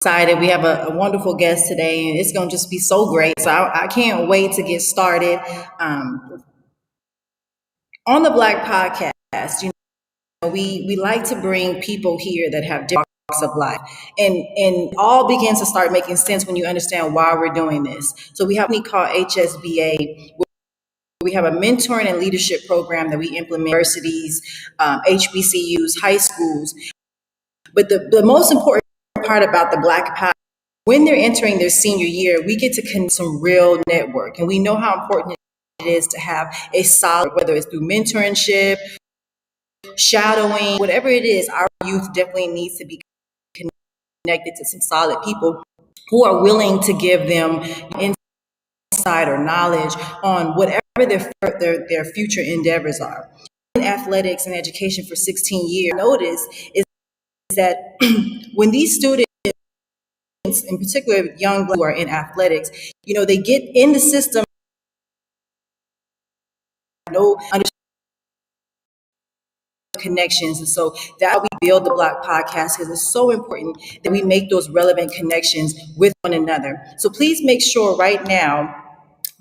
excited. We have a wonderful guest today, and it's going to just be so great. So I can't wait to get started. On the Black Podcast, we like to bring people here that have different walks of life, and all begins to start making sense when you understand why we're doing this. So we have something called HSBA. We have a mentoring and leadership program that we implement in universities, HBCUs, high schools. But the most important part about the Black Power, when they're entering their senior year, we get to connect some real network. And we know how important it is to have a solid, whether it's through mentorship, shadowing, whatever it is, our youth definitely needs to be connected to some solid people who are willing to give them insight or knowledge on whatever their future endeavors are. In athletics and education for 16 years, notice is that when these students, in particular young who are in athletics, they get in the system, no connections. And so that we build the Black Podcast, because it's so important that we make those relevant connections with one another. So please make sure right now,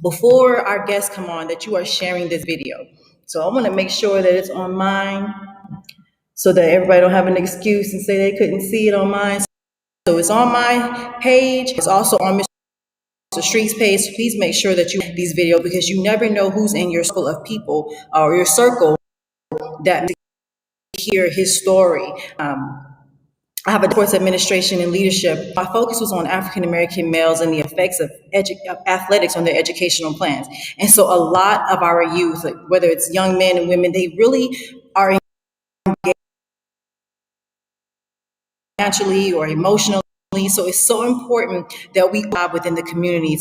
before our guests come on, that you are sharing this video. So I want to make sure that it's on mine so that everybody don't have an excuse and say they couldn't see it on mine. So it's on my page. It's also on Mr. Street's page. So please make sure that you these videos, because you never know who's in your circle of people or your circle that hear his story. I have a course administration and leadership. My focus was on African American males and the effects of athletics on their educational plans. And so a lot of our youth, like whether it's young men and women, they really are engaged financially or emotionally. So it's so important that we job within the community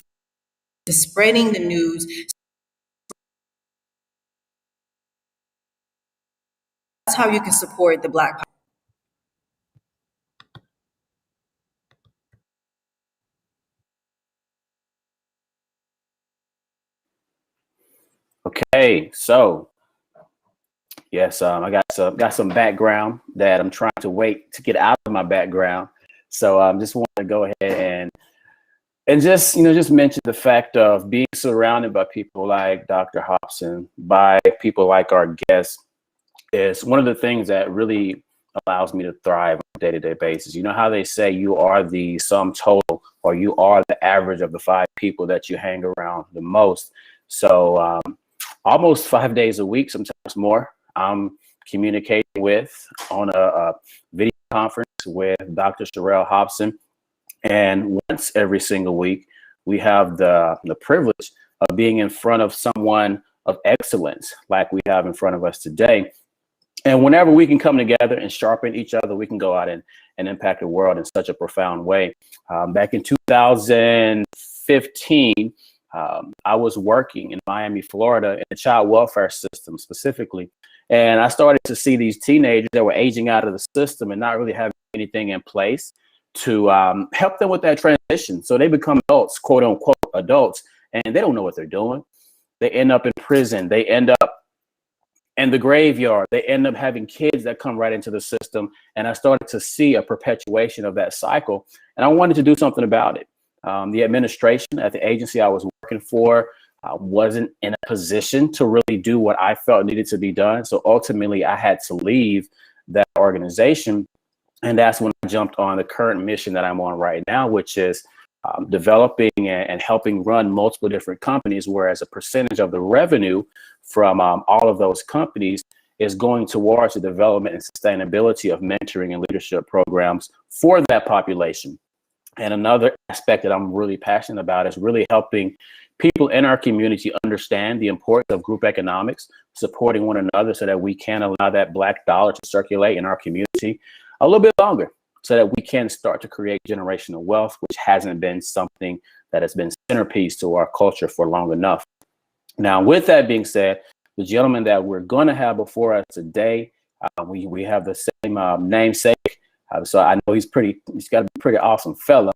to spreading the news. That's how you can support the Black. Okay, so yes, I got some background that I'm trying to wait to get out of my background. So I just want to go ahead and just mention the fact of being surrounded by people like Dr. Hobson, by people like our guests, is one of the things that really allows me to thrive on a day-to-day basis. You know how they say you are the sum total, or you are the average of the 5 people that you hang around the most. So almost 5 days a week, sometimes more, I'm communicating with on a video conference with Dr. Sherelle Hobson. And once every single week, we have the privilege of being in front of someone of excellence like we have in front of us today. And whenever we can come together and sharpen each other, we can go out and impact the world in such a profound way. Back in 2015, I was working in Miami, Florida, in the child welfare system specifically. And I started to see these teenagers that were aging out of the system and not really having anything in place to help them with that transition. So they become adults, quote unquote adults, and they don't know what they're doing. They end up in prison. They end up in the graveyard. They end up having kids that come right into the system. And I started to see a perpetuation of that cycle. And I wanted to do something about it. The administration at the agency I was working for wasn't in a position to really do what I felt needed to be done. So ultimately, I had to leave that organization. And that's when I jumped on the current mission that I'm on right now, which is developing and helping run multiple different companies, whereas a percentage of the revenue from all of those companies is going towards the development and sustainability of mentoring and leadership programs for that population. And another aspect that I'm really passionate about is really helping people in our community understand the importance of group economics, supporting one another so that we can allow that Black dollar to circulate in our community a little bit longer, so that we can start to create generational wealth, which hasn't been something that has been centerpiece to our culture for long enough. Now, with that being said, the gentleman that we're going to have before us today, we have the same namesake. So I know he's got to be a pretty awesome fella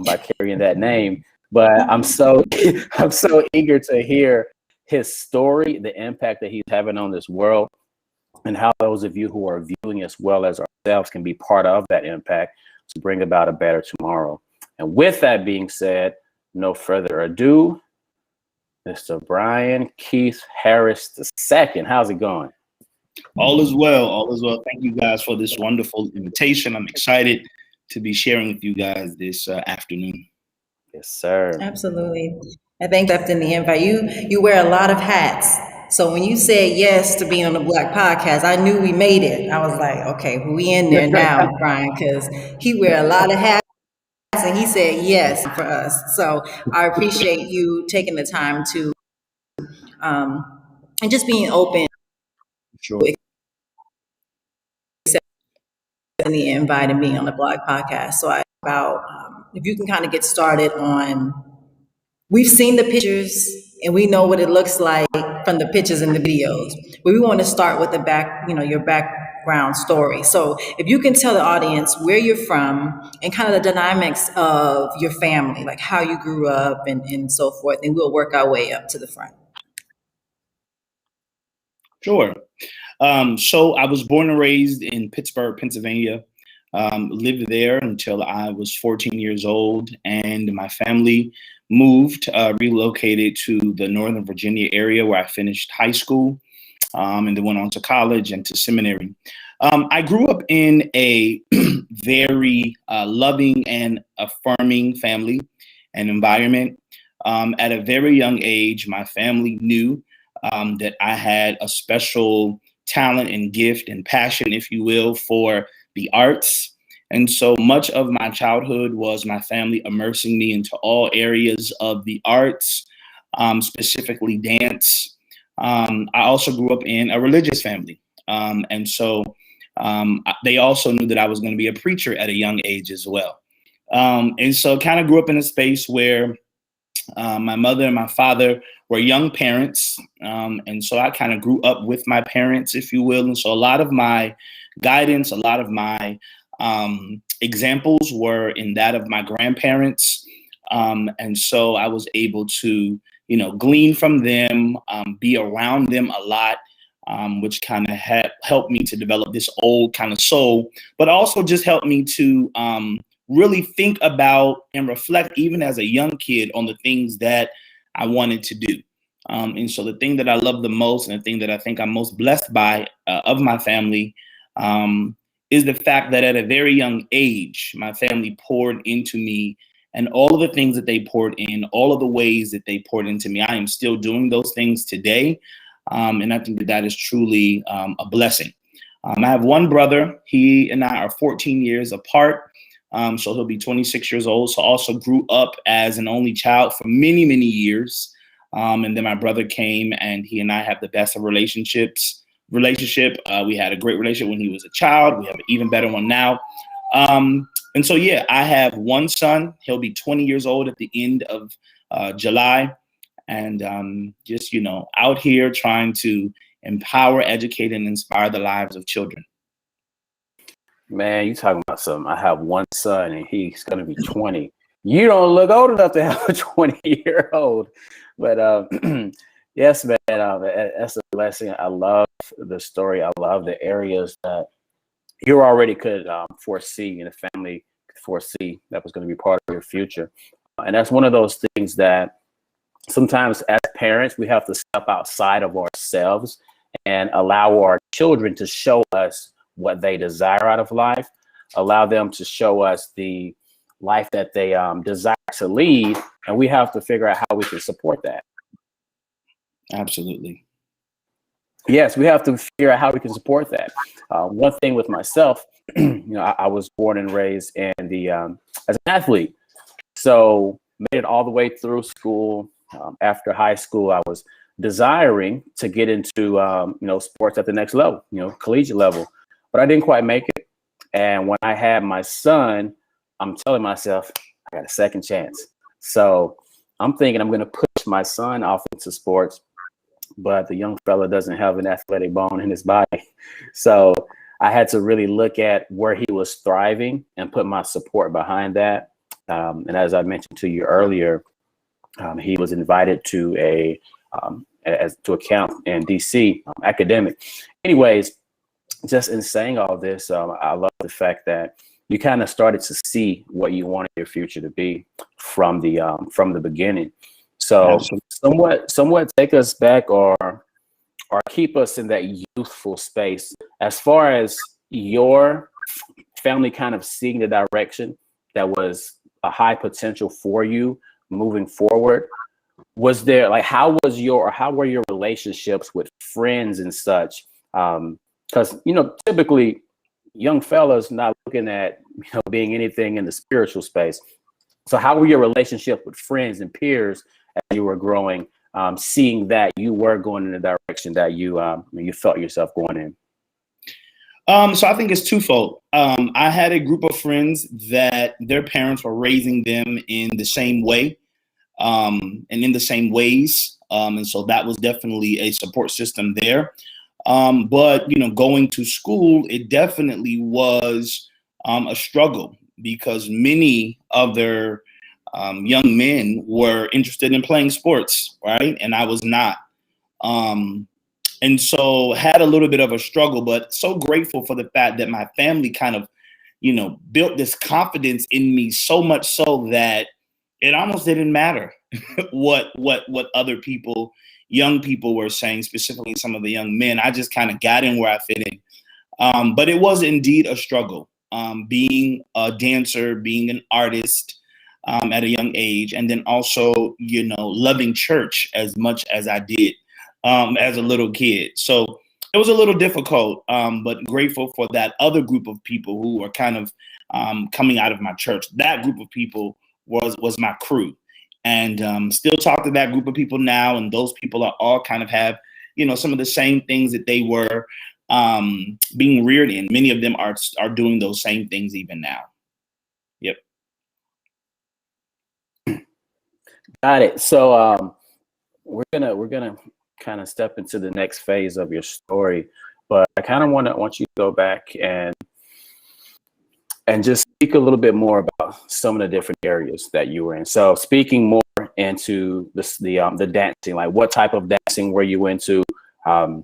by carrying that name. But I'm so eager to hear his story, the impact that he's having on this world, and how those of you who are viewing as well as ourselves can be part of that impact. to bring about a better tomorrow. And with that being said, no further ado, Mr. Brian Keith Harris II. How's it going? All is well. All is well. Thank you guys for this wonderful invitation. I'm excited to be sharing with you guys this afternoon. Yes, sir. Absolutely. I think that's in the invite. You wear a lot of hats. So when you said yes to being on the Black Podcast, I knew we made it. I was like, okay, we in there now, Brian, because he wear a lot of hats and he said yes for us. So I appreciate you taking the time to and just being open Sure. to accepting the invite and being on the Black Podcast. So if you can kind of get started on, we've seen the pictures and we know what it looks like from the pictures and the videos, but we want to start with your background story. So if you can tell the audience where you're from and kind of the dynamics of your family, like how you grew up and so forth, and we'll work our way up to the front. Sure. So I was born and raised in Pittsburgh, Pennsylvania. Lived there until I was 14 years old, and my family relocated to the Northern Virginia area where I finished high school, and then went on to college and to seminary. I grew up in a very loving and affirming family and environment. At a very young age, my family knew that I had a special talent and gift and passion, if you will, for the arts. And so much of my childhood was my family immersing me into all areas of the arts, specifically dance. I also grew up in a religious family. And so they also knew that I was going to be a preacher at a young age as well. And so kind of grew up in a space where my mother and my father were young parents. And so I kind of grew up with my parents, if you will. And so a lot of my guidance, a lot of my examples were in that of my grandparents. And so I was able to, glean from them, be around them a lot, which kind of helped me to develop this old kind of soul, but also just helped me to really think about and reflect, even as a young kid, on the things that I wanted to do. And so the thing that I love the most, and the thing that I think I'm most blessed by of my family, is the fact that at a very young age, my family poured into me, and all of the things that they poured in, all of the ways that they poured into me, I am still doing those things today. And I think that that is truly a blessing. I have one brother. He and I are 14 years apart. So he'll be 26 years old. So also grew up as an only child for many, many years. And then my brother came, and he and I have the best of relationship. We had a great relationship when he was a child. We have an even better one now. And so, yeah, I have one son. He'll be 20 years old at the end of July. And just, out here trying to empower, educate, and inspire the lives of children. Man, you talking about something. I have one son and he's going to be 20. You don't look old enough to have a 20-year-old. But yes, man, that's a blessing. I love the story. I love the areas that you already could foresee, and the family could foresee that was going to be part of your future. And that's one of those things that sometimes as parents, we have to step outside of ourselves and allow our children to show us what they desire out of life, allow them to show us the life that they desire to lead, and we have to figure out how we can support that. Absolutely. Yes, we have to figure out how we can support that. One thing with myself, I was born and raised in as an athlete, so made it all the way through school. After high school, I was desiring to get into sports at the next level, collegiate level. But I didn't quite make it. And when I had my son, I'm telling myself, I got a second chance. So I'm thinking I'm going to push my son off into sports, but the young fella doesn't have an athletic bone in his body. So I had to really look at where he was thriving and put my support behind that. And as I mentioned to you earlier, he was invited to a camp in DC, academic. Anyways, just in saying all this, I love the fact that, you kind of started to see what you wanted your future to be from the beginning. So Absolutely. somewhat take us back or keep us in that youthful space as far as your family kind of seeing the direction that was a high potential for you moving forward. Was there like how were your relationships with friends and such? Because typically young fellas not looking at being anything in the spiritual space. So how were your relationship with friends and peers as you were growing, seeing that you were going in the direction that you felt yourself going in? So I think it's twofold. I had a group of friends that their parents were raising them in the same way, and in the same ways. And so that was definitely a support system there. But going to school, it definitely was a struggle because many of their young men were interested in playing sports, right? And I was not. Um, and so had a little bit of a struggle, but so grateful for the fact that my family kind of, built this confidence in me so much so that it almost didn't matter what other people, young people were saying, specifically some of the young men. I just kind of got in where I fit in. But it was indeed a struggle, being a dancer, being an artist at a young age, and then also, loving church as much as I did as a little kid. So it was a little difficult, but grateful for that other group of people who were kind of coming out of my church. That group of people was my crew, and still talk to that group of people now. And those people are all kind of have, some of the same things that they were being reared in. Many of them are doing those same things even now. Yep. Got it. So we're gonna kind of step into the next phase of your story, but I kind of want you to go back and just speak a little bit more about some of the different areas that you were in. So speaking more into the dancing, like what type of dancing were you into? How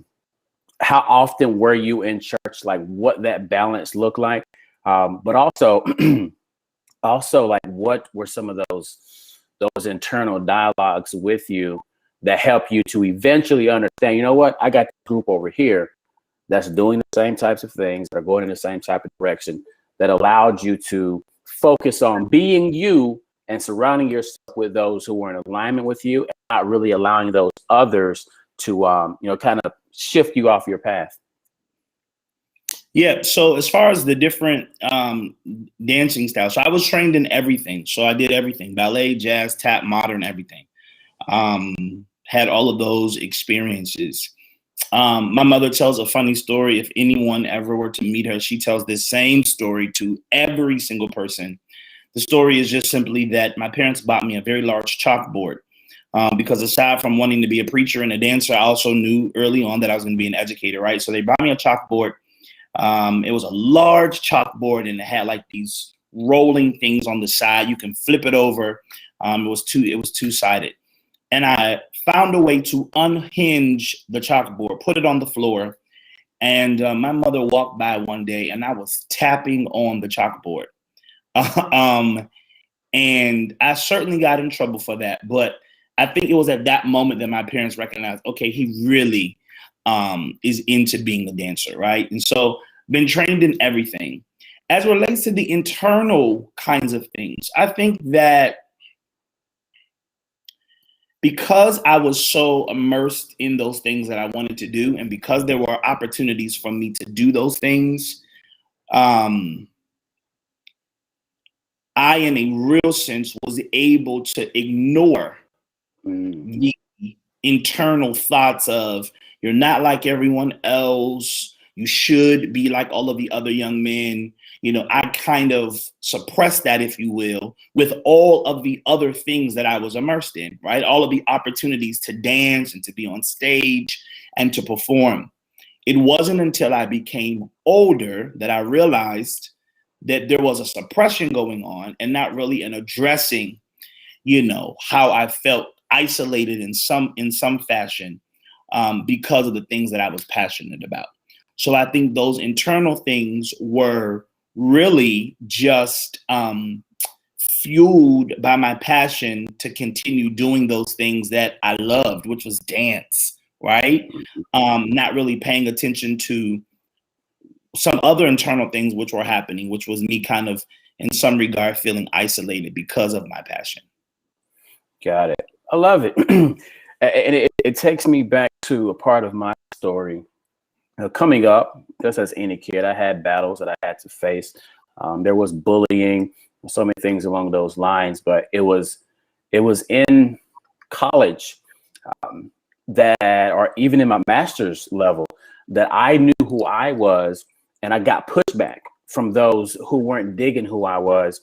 often were you in church? Like what that balance looked like, but also also like what were some of those internal dialogues with you that help you to eventually understand, what, I got the group over here that's doing the same types of things, that are going in the same type of direction, that allowed you to focus on being you and surrounding yourself with those who were in alignment with you, and not really allowing those others to kind of shift you off your path. Yeah. So as far as the different dancing styles, so I was trained in everything. So I did everything: ballet, jazz, tap, modern, everything. Had all of those experiences. My mother tells a funny story. If anyone ever were to meet her, she tells this same story to every single person. The story is just simply that my parents bought me a very large chalkboard. Because aside from wanting to be a preacher and a dancer, I also knew early on that I was going to be an educator, right? So they bought me a chalkboard. It was a large chalkboard, and it had like these rolling things on the side. You can flip it over. It was two-sided. And I found a way to unhinge the chalkboard, put it on the floor. And my mother walked by one day, and I was tapping on the chalkboard. And I certainly got in trouble for that. But I think it was at that moment that my parents recognized, okay, he really is into being a dancer, right? And so been trained in everything. As it relates to the internal kinds of things, I think that because I was so immersed in those things that I wanted to do, and because there were opportunities for me to do those things, I, in a real sense, was able to ignore the internal thoughts of, you're not like everyone else, you should be like all of the other young men. I kind of suppressed that, if you will, with all of the other things that I was immersed in, right? All of the opportunities to dance and to be on stage and to perform. It wasn't until I became older that I realized that there was a suppression going on and not really an addressing, how I felt isolated in some fashion, because of the things that I was passionate about. So I think those internal things were really just fueled by my passion to continue doing those things that I loved, which was dance, right? Not really paying attention to some other internal things which were happening, which was me kind of, in some regard, feeling isolated because of my passion. Got it. I love it. And it takes me back to a part of my story. Coming up, just as any kid, I had battles that I had to face. There was bullying, so many things along those lines. But it was in college that, or even in my master's level, that I knew who I was, and I got pushback from those who weren't digging who I was.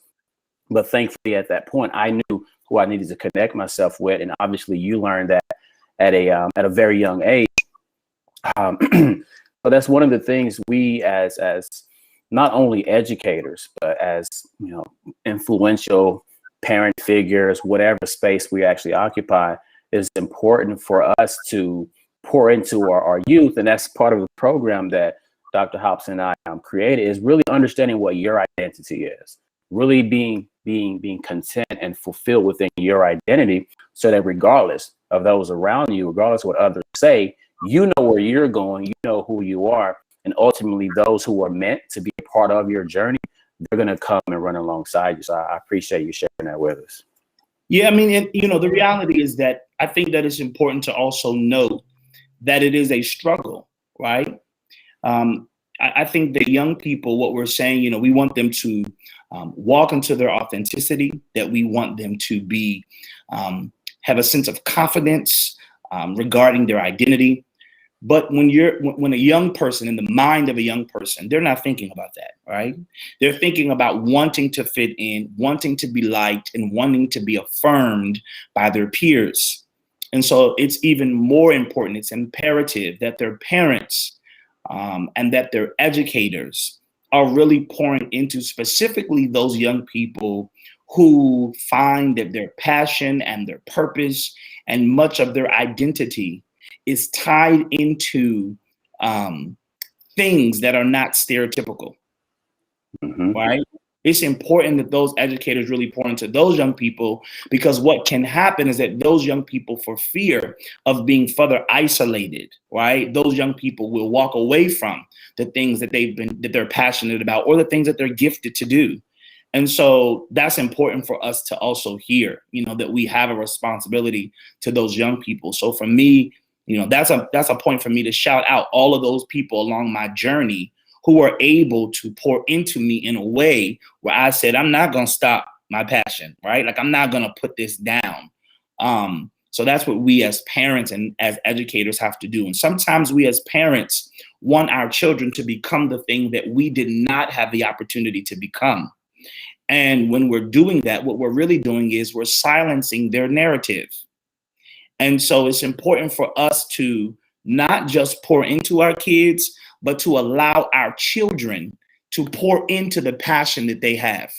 But thankfully, at that point, I knew who I needed to connect myself with, and obviously, you learned that at a very young age. Um, so that's one of the things we, as not only educators, but as influential parent figures, whatever space we actually occupy, is important for us to pour into our youth, and that's part of the program that Dr. Hops and I created, is really understanding what your identity is, really being content and fulfilled within your identity, so that regardless of those around you, regardless of what others say, you know where you're going, you know who you are, and ultimately those who are meant to be a part of your journey, they're going to come and run alongside you. So I appreciate you sharing that with us. Yeah, I mean, the reality is that I think that it's important to also note that it is a struggle, right? I think that young people, what we're saying, we want them to walk into their authenticity, that we want them to be have a sense of confidence regarding their identity. But when a young person, in the mind of a young person, they're not thinking about that, right? They're thinking about wanting to fit in, wanting to be liked, and wanting to be affirmed by their peers. And so it's even more important, it's imperative that their parents and that their educators are really pouring into specifically those young people who find that their passion and their purpose and much of their identity is tied into things that are not stereotypical, right? It's important that those educators really pour into those young people, because what can happen is that those young people, for fear of being further isolated, right, those young people will walk away from the things that they're passionate about, or the things that they're gifted to do. And so that's important for us to also hear, that we have a responsibility to those young people. So for me, that's a point for me to shout out all of those people along my journey who are able to pour into me in a way where I said, I'm not going to stop my passion, right? Like, I'm not going to put this down. So that's what we as parents and as educators have to do. And sometimes we as parents want our children to become the thing that we did not have the opportunity to become. And when we're doing that, what we're really doing is we're silencing their narrative. And so it's important for us to not just pour into our kids, but to allow our children to pour into the passion that they have,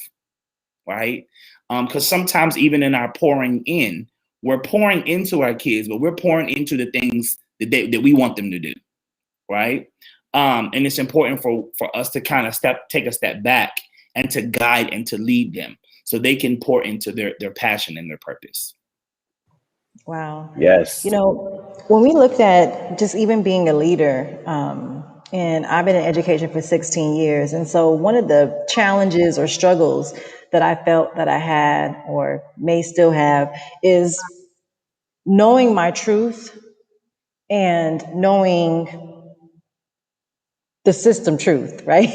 right? Because sometimes even in our pouring in, we're pouring into our kids, but we're pouring into the things that we want them to do, right? And it's important for us to kind of take a step back and to guide and to lead them so they can pour into their passion and their purpose. Wow. Yes. When we looked at just even being a leader, and I've been in education for 16 years. And so one of the challenges or struggles that I felt that I had or may still have is knowing my truth and knowing the system truth, right?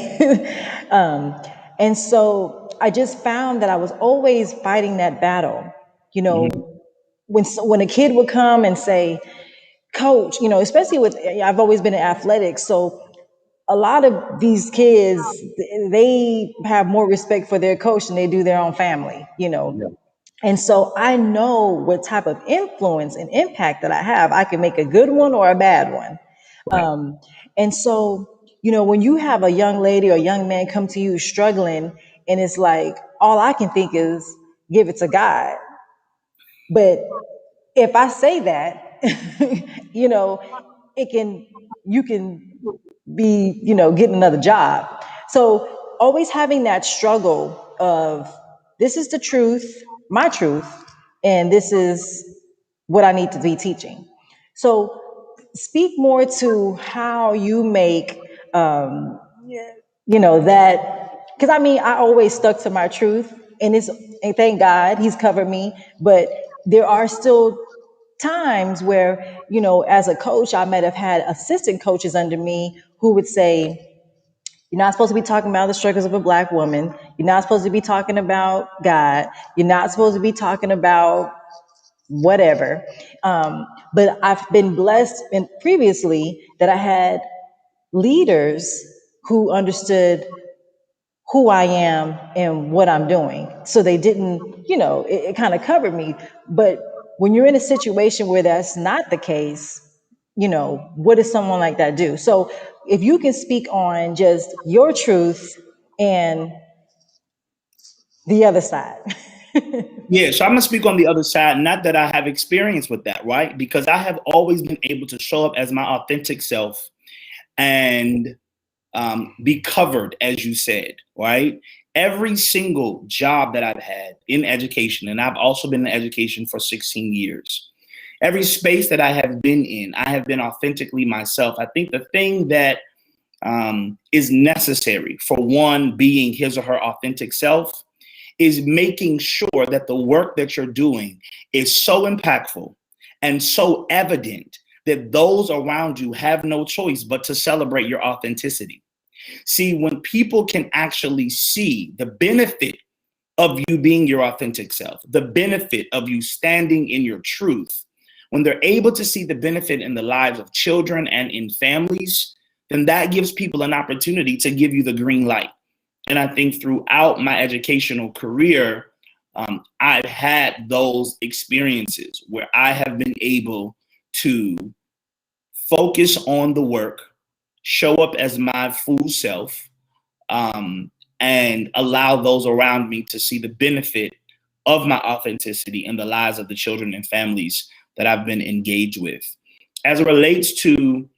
And so I just found that I was always fighting that battle. When a kid would come and say, coach, especially I've always been in athletics. So a lot of these kids, they have more respect for their coach than they do their own family. And so I know what type of influence and impact that I have. I can make a good one or a bad one. And so, when you have a young lady or young man come to you struggling, and it's like, all I can think is give it to God. But if I say that, you can be, getting another job. So always having that struggle of, this is the truth, my truth, and this is what I need to be teaching. So speak more to how you make, that, because I mean, I always stuck to my truth, and thank God he's covered me. But there are still times where, as a coach, I might have had assistant coaches under me who would say, you're not supposed to be talking about the struggles of a black woman. You're not supposed to be talking about God. You're not supposed to be talking about whatever. But I've been blessed previously that I had leaders who understood who I am and what I'm doing. So they didn't, it kind of covered me. But when you're in a situation where that's not the case, what does someone like that do? So if you can speak on just your truth and the other side. Yeah, so I'm gonna speak on the other side. Not that I have experience with that, right? Because I have always been able to show up as my authentic self and be covered, as you said, right? Every single job that I've had in education, and I've also been in education for 16 years. Every space that I have been in, I have been authentically myself. I think the thing that is necessary for one being his or her authentic self is making sure that the work that you're doing is so impactful and so evident that those around you have no choice but to celebrate your authenticity. See, when people can actually see the benefit of you being your authentic self, the benefit of you standing in your truth, when they're able to see the benefit in the lives of children and in families, then that gives people an opportunity to give you the green light. And I think throughout my educational career, I've had those experiences where I have been able to focus on the work, show up as my full self, and allow those around me to see the benefit of my authenticity in the lives of the children and families that I've been engaged with. As it relates to,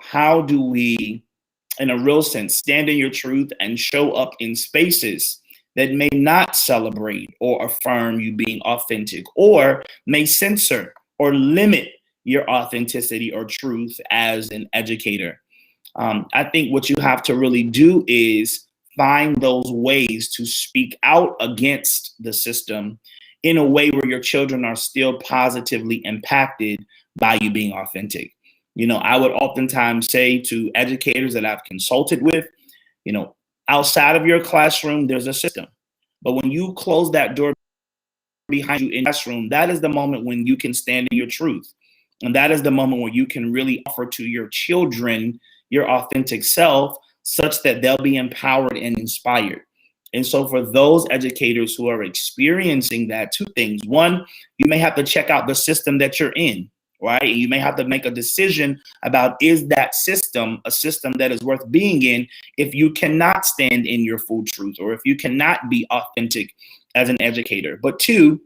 how do we, in a real sense, stand in your truth and show up in spaces that may not celebrate or affirm you being authentic, or may censor or limit your authenticity or truth as an educator. I think what you have to really do is find those ways to speak out against the system in a way where your children are still positively impacted by you being authentic. I would oftentimes say to educators that I've consulted with, outside of your classroom, there's a system. But when you close that door behind you in the classroom, that is the moment when you can stand in your truth. And that is the moment where you can really offer to your children your authentic self, such that they'll be empowered and inspired. And so for those educators who are experiencing that, two things. One, you may have to check out the system that you're in, right? You may have to make a decision about, is that system a system that is worth being in if you cannot stand in your full truth, or if you cannot be authentic as an educator. But two,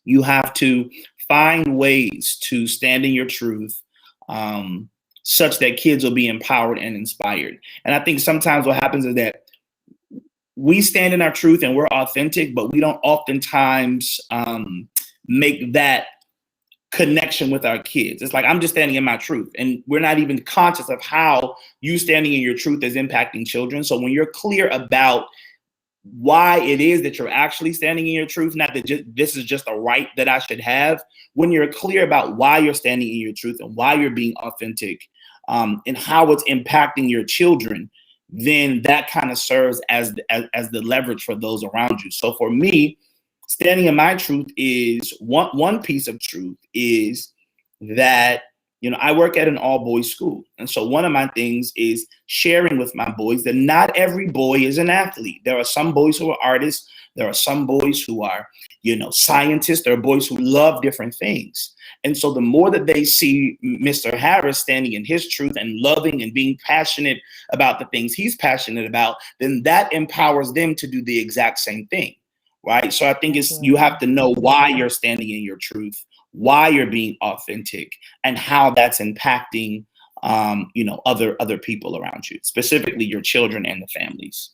you have to find ways to stand in your truth, such that kids will be empowered and inspired. And I think sometimes what happens is that we stand in our truth and we're authentic, but we don't oftentimes make that connection with our kids. It's like, I'm just standing in my truth, and we're not even conscious of how you standing in your truth is impacting children. So when you're clear about why it is that you're actually standing in your truth, not that this is just a right that I should have. When you're clear about why you're standing in your truth and why you're being authentic, and how it's impacting your children, then that kind of serves as the leverage for those around you. So for me, standing in my truth is one piece of truth is that, I work at an all-boys school. And so one of my things is sharing with my boys that not every boy is an athlete. There are some boys who are artists. There are some boys who are, scientists. There are boys who love different things. And so the more that they see Mr. Harris standing in his truth and loving and being passionate about the things he's passionate about, then that empowers them to do the exact same thing, right? So I think you have to know why you're standing in your truth, why you're being authentic, and how that's impacting, other people around you, specifically your children and the families.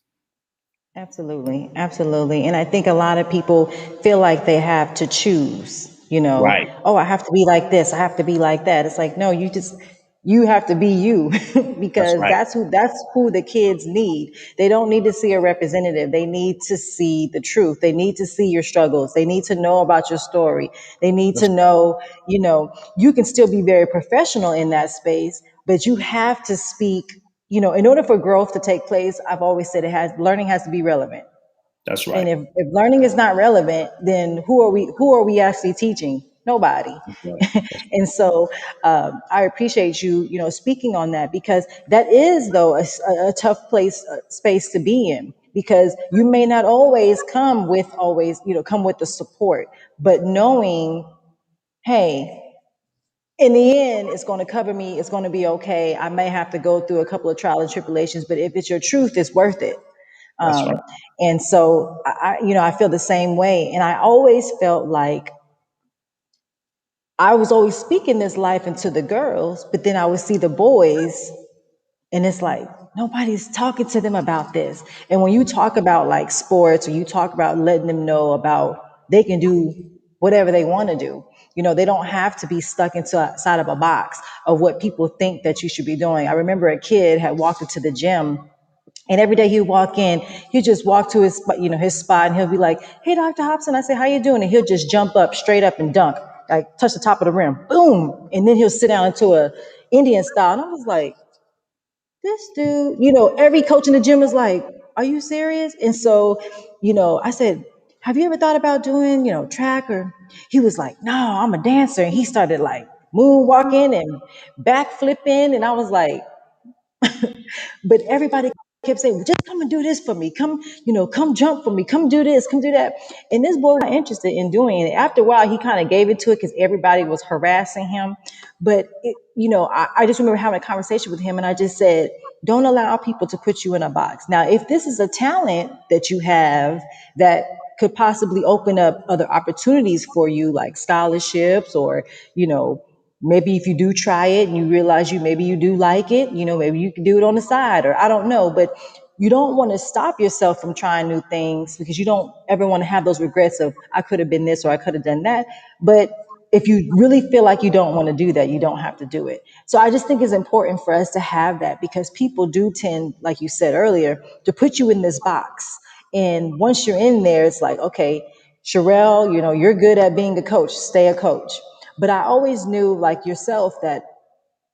Absolutely, absolutely. And I think a lot of people feel like they have to choose, Right. oh, I have to be like this, I have to be like that. It's like, no, you have to be you That's because right. that's who the kids need. They don't need to see a representative. They need to see the truth. They need to see your struggles. They need to know about your story. They need to That's know, you can still be very professional in that space, but you have to speak. In order for growth to take place, I've always said learning has to be relevant. that's And right. if learning is not relevant, then who are we actually teaching? Nobody. That's right. That's And so I appreciate you, speaking on that because that is though a tough space to be in because you may not come with the support, but knowing, hey, in the end, it's going to cover me. It's going to be okay. I may have to go through a couple of trials and tribulations, but if it's your truth, it's worth it. that's right. Um, and so I feel the same way. And I always felt like I was always speaking this life into the girls, but then I would see the boys and it's like, nobody's talking to them about this. And when you talk about like sports or you talk about letting them know about they can do whatever they want to do, they don't have to be stuck inside of a box of what people think that you should be doing. I remember a kid had walked into the gym and every day he'd walk in, he'd just walk to his spot and he'll be like, hey, Dr. Hobson, I say, how you doing? And he'll just jump up straight up and dunk, like touch the top of the rim, boom. And then he'll sit down into a Indian style. And I was like, this dude, every coach in the gym is like, are you serious? And so, I said, have you ever thought about doing, track? Or he was like, no, I'm a dancer. And he started like moonwalking and backflipping. And I was like, but everybody kept saying, well, just come and do this for me. Come jump for me. Come do this, come do that. And this boy was not interested in doing it. After a while, he kind of gave it to it because everybody was harassing him. But, I just remember having a conversation with him and I just said, don't allow people to put you in a box. Now, if this is a talent that you have that could possibly open up other opportunities for you, like scholarships or, maybe if you do try it and you realize maybe you do like it, maybe you can do it on the side or I don't know, but you don't want to stop yourself from trying new things because you don't ever want to have those regrets of I could have been this or I could have done that. But if you really feel like you don't want to do that, you don't have to do it. So I just think it's important for us to have that because people do tend, like you said earlier, to put you in this box. And once you're in there, it's like, okay, Sherelle, you're good at being a coach, stay a coach. But I always knew, like yourself, that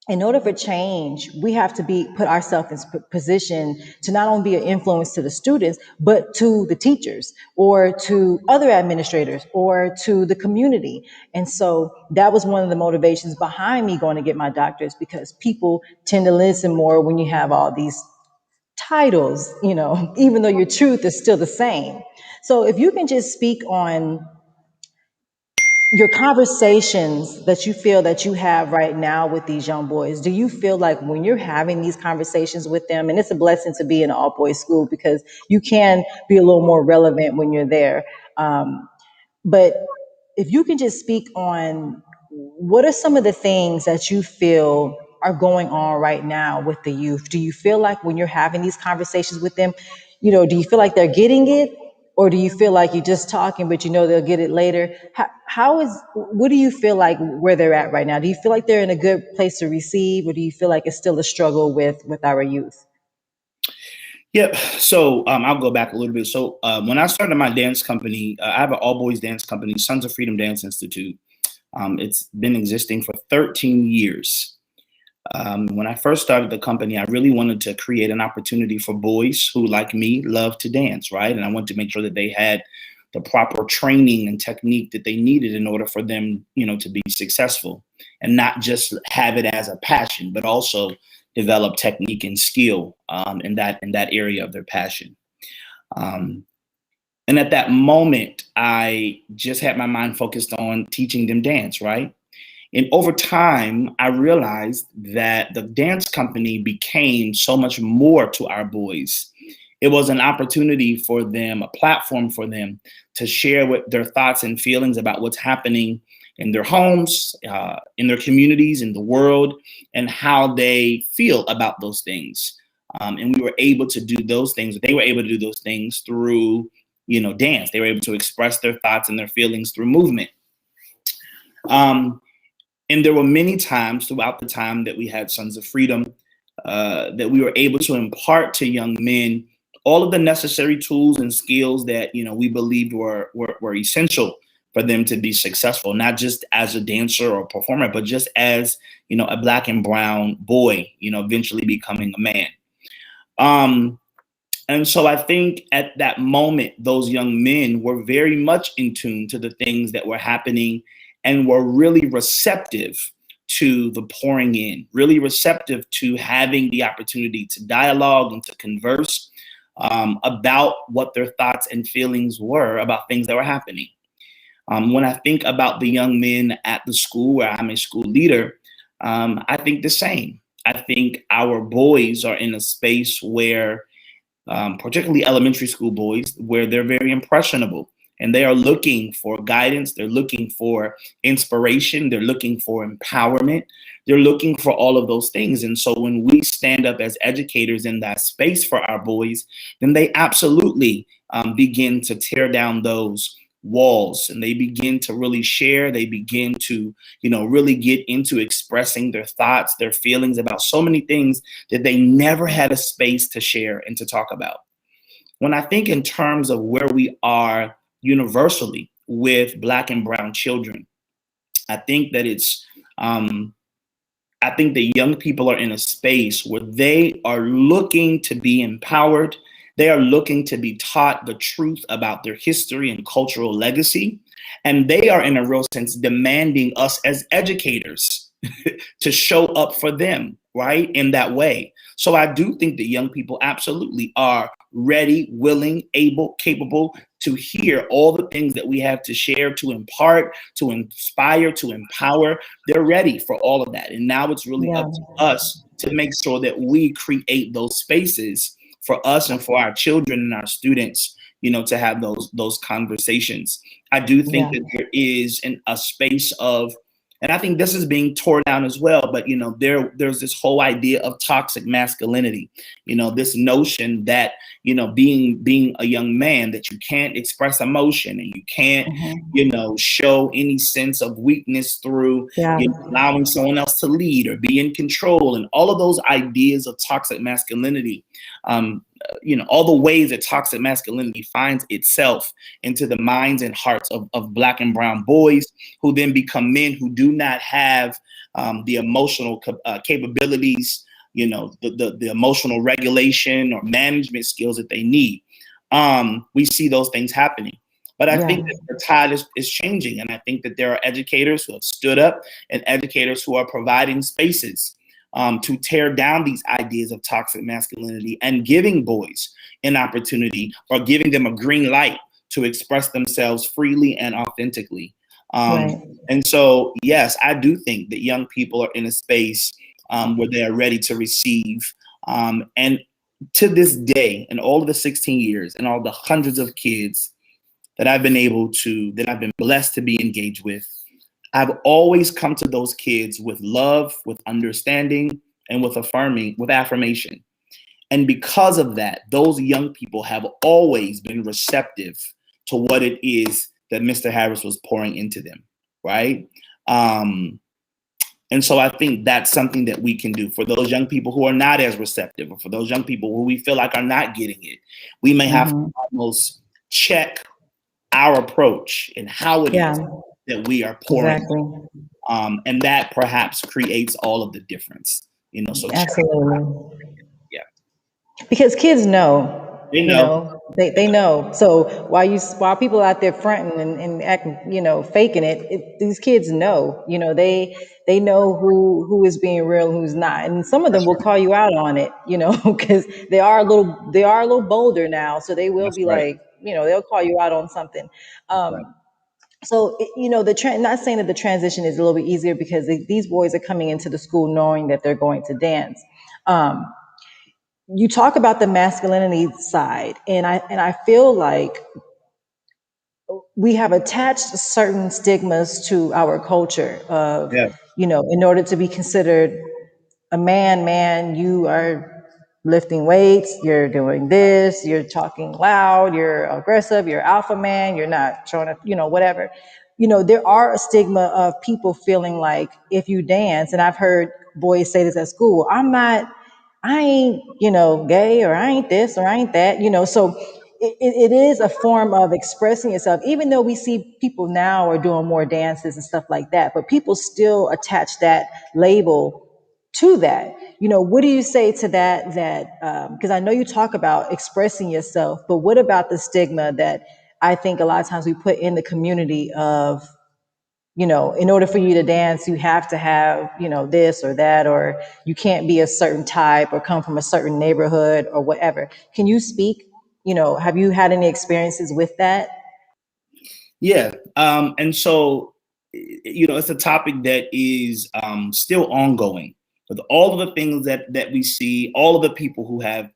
in order for change, we have to put ourselves in position to not only be an influence to the students, but to the teachers or to other administrators or to the community. And so that was one of the motivations behind me going to get my doctorate because people tend to listen more when you have all these titles, even though your truth is still the same. So if you can just speak on your conversations that you feel that you have right now with these young boys, do you feel like when you're having these conversations with them, and it's a blessing to be in an all boys school because you can be a little more relevant when you're there, but if you can just speak on what are some of the things that you feel are going on right now with the youth? Do you feel like when you're having these conversations with them, do you feel like they're getting it? Or do you feel like you're just talking, but they'll get it later? What do you feel like where they're at right now? Do you feel like they're in a good place to receive, or do you feel like it's still a struggle with our youth? Yep. So I'll go back a little bit. So when I started my dance company, I have an all boys dance company, Sons of Freedom Dance Institute. It's been existing for 13 years. When I first started the company, I really wanted to create an opportunity for boys who, like me, love to dance, right? And I wanted to make sure that they had the proper training and technique that they needed in order for them, to be successful and not just have it as a passion, but also develop technique and skill in that area of their passion. Um, and at that moment, I just had my mind focused on teaching them dance, right? And over time, I realized that the dance company became so much more to our boys. It was an opportunity for them, a platform for them to share with their thoughts and feelings about what's happening in their homes, in their communities, in the world, and how they feel about those things. And we were able to do those things. They were able to do those things through, dance. They were able to express their thoughts and their feelings through movement. And there were many times throughout the time that we had Sons of Freedom that we were able to impart to young men all of the necessary tools and skills that we believed were essential for them to be successful, not just as a dancer or performer, but just as a Black and brown boy, eventually becoming a man. And so I think at that moment, those young men were very much in tune to the things that were happening and were really receptive to the pouring in, really receptive to having the opportunity to dialogue and to converse about what their thoughts and feelings were about things that were happening. When I think about the young men at the school where I'm a school leader, I think the same. I think our boys are in a space where, particularly elementary school boys, where they're very impressionable and they are looking for guidance. They're looking for inspiration. They're looking for empowerment. They're looking for all of those things. And so when we stand up as educators in that space for our boys, then they absolutely begin to tear down those walls and they begin to really share. They begin to, really get into expressing their thoughts, their feelings about so many things that they never had a space to share and to talk about. When I think in terms of where we are universally with Black and brown children, I think that I think that young people are in a space where they are looking to be empowered. They are looking to be taught the truth about their history and cultural legacy. And they are, in a real sense, demanding us as educators to show up for them, right, in that way. So I do think that young people absolutely are ready, willing, able, capable to hear all the things that we have to share, to impart, to inspire, to empower. They're ready for all of that. And now it's really up to us to make sure that we create those spaces for us and for our children and our students, to have those conversations. I do think that there is a space of, and I think this is being torn down as well, but there's this whole idea of toxic masculinity, this notion that being a young man, that you can't express emotion and you can't show any sense of weakness through allowing someone else to lead or be in control, and all of those ideas of toxic masculinity. All the ways that toxic masculinity finds itself into the minds and hearts of Black and brown boys, who then become men who do not have the emotional capabilities, the emotional regulation or management skills that they need. We see those things happening. But I think that the tide is changing. And I think that there are educators who have stood up and educators who are providing spaces to tear down these ideas of toxic masculinity and giving boys an opportunity or giving them a green light to express themselves freely and authentically. And so, yes, I do think that young people are in a space where they are ready to receive. And to this day, in all of the 16 years and all the hundreds of kids that I've been blessed to be engaged with, I've always come to those kids with love, with understanding, and with affirmation. And because of that, those young people have always been receptive to what it is that Mr. Harris was pouring into them, right? And so I think that's something that we can do for those young people who are not as receptive, or for those young people who we feel like are not getting it. We may have to almost check our approach and how it is that we are pouring. And that perhaps creates all of the difference, so Absolutely. Yeah. Because kids know. They know. They know. So while people out there fronting and acting, faking these kids know. They know who is being real, who's not, and some of them will call you out on it. Because they are a little bolder now, so they will be like, they'll call you out on something. So, not saying that the transition is a little bit easier because these boys are coming into the school knowing that they're going to dance. You talk about the masculinity side, and I feel like we have attached certain stigmas to our culture of, in order to be considered a man, you are lifting weights, you're doing this, you're talking loud, you're aggressive, you're alpha man, you're not showing up, whatever. There are a stigma of people feeling like if you dance, and I've heard boys say this at school, I ain't, gay, or I ain't this, or I ain't that, so it is a form of expressing yourself, even though we see people now are doing more dances and stuff like that, but people still attach that label to that. What do you say to that, because I know you talk about expressing yourself, but what about the stigma that I think a lot of times we put in the community of, in order for you to dance, you have to have, this or that, or you can't be a certain type or come from a certain neighborhood or whatever. Can you speak? Have you had any experiences with that? Yeah. And so, it's a topic that is still ongoing with all of the things that we see, all of the people who have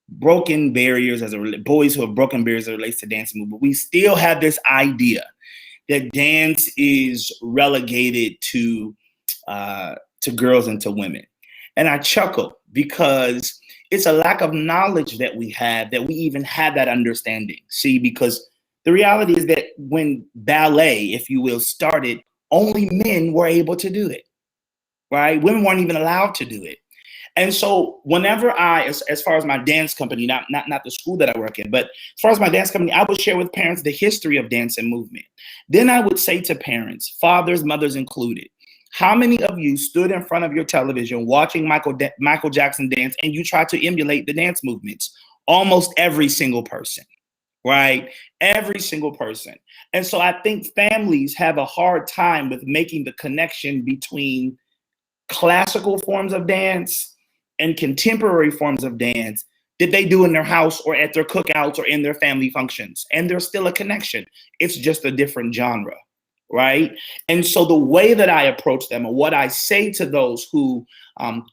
broken barriers boys who have broken barriers that relates to dance and movement. We still have this idea that dance is relegated to girls and to women. And I chuckle because it's a lack of knowledge that we have, that we even have that understanding. See, because the reality is that when ballet, if you will, started, only men were able to do it, right? Women weren't even allowed to do it. And so whenever as far as my dance company, not the school that I work in, but as far as my dance company, I would share with parents the history of dance and movement. Then I would say to parents, fathers, mothers included, how many of you stood in front of your television watching Michael Jackson dance and you tried to emulate the dance movements? Almost every single person, right? Every single person. And so I think families have a hard time with making the connection between classical forms of dance and contemporary forms of dance that they do in their house or at their cookouts or in their family functions. And there's still a connection. It's just a different genre, right? And so the way that I approach them, and what I say to those who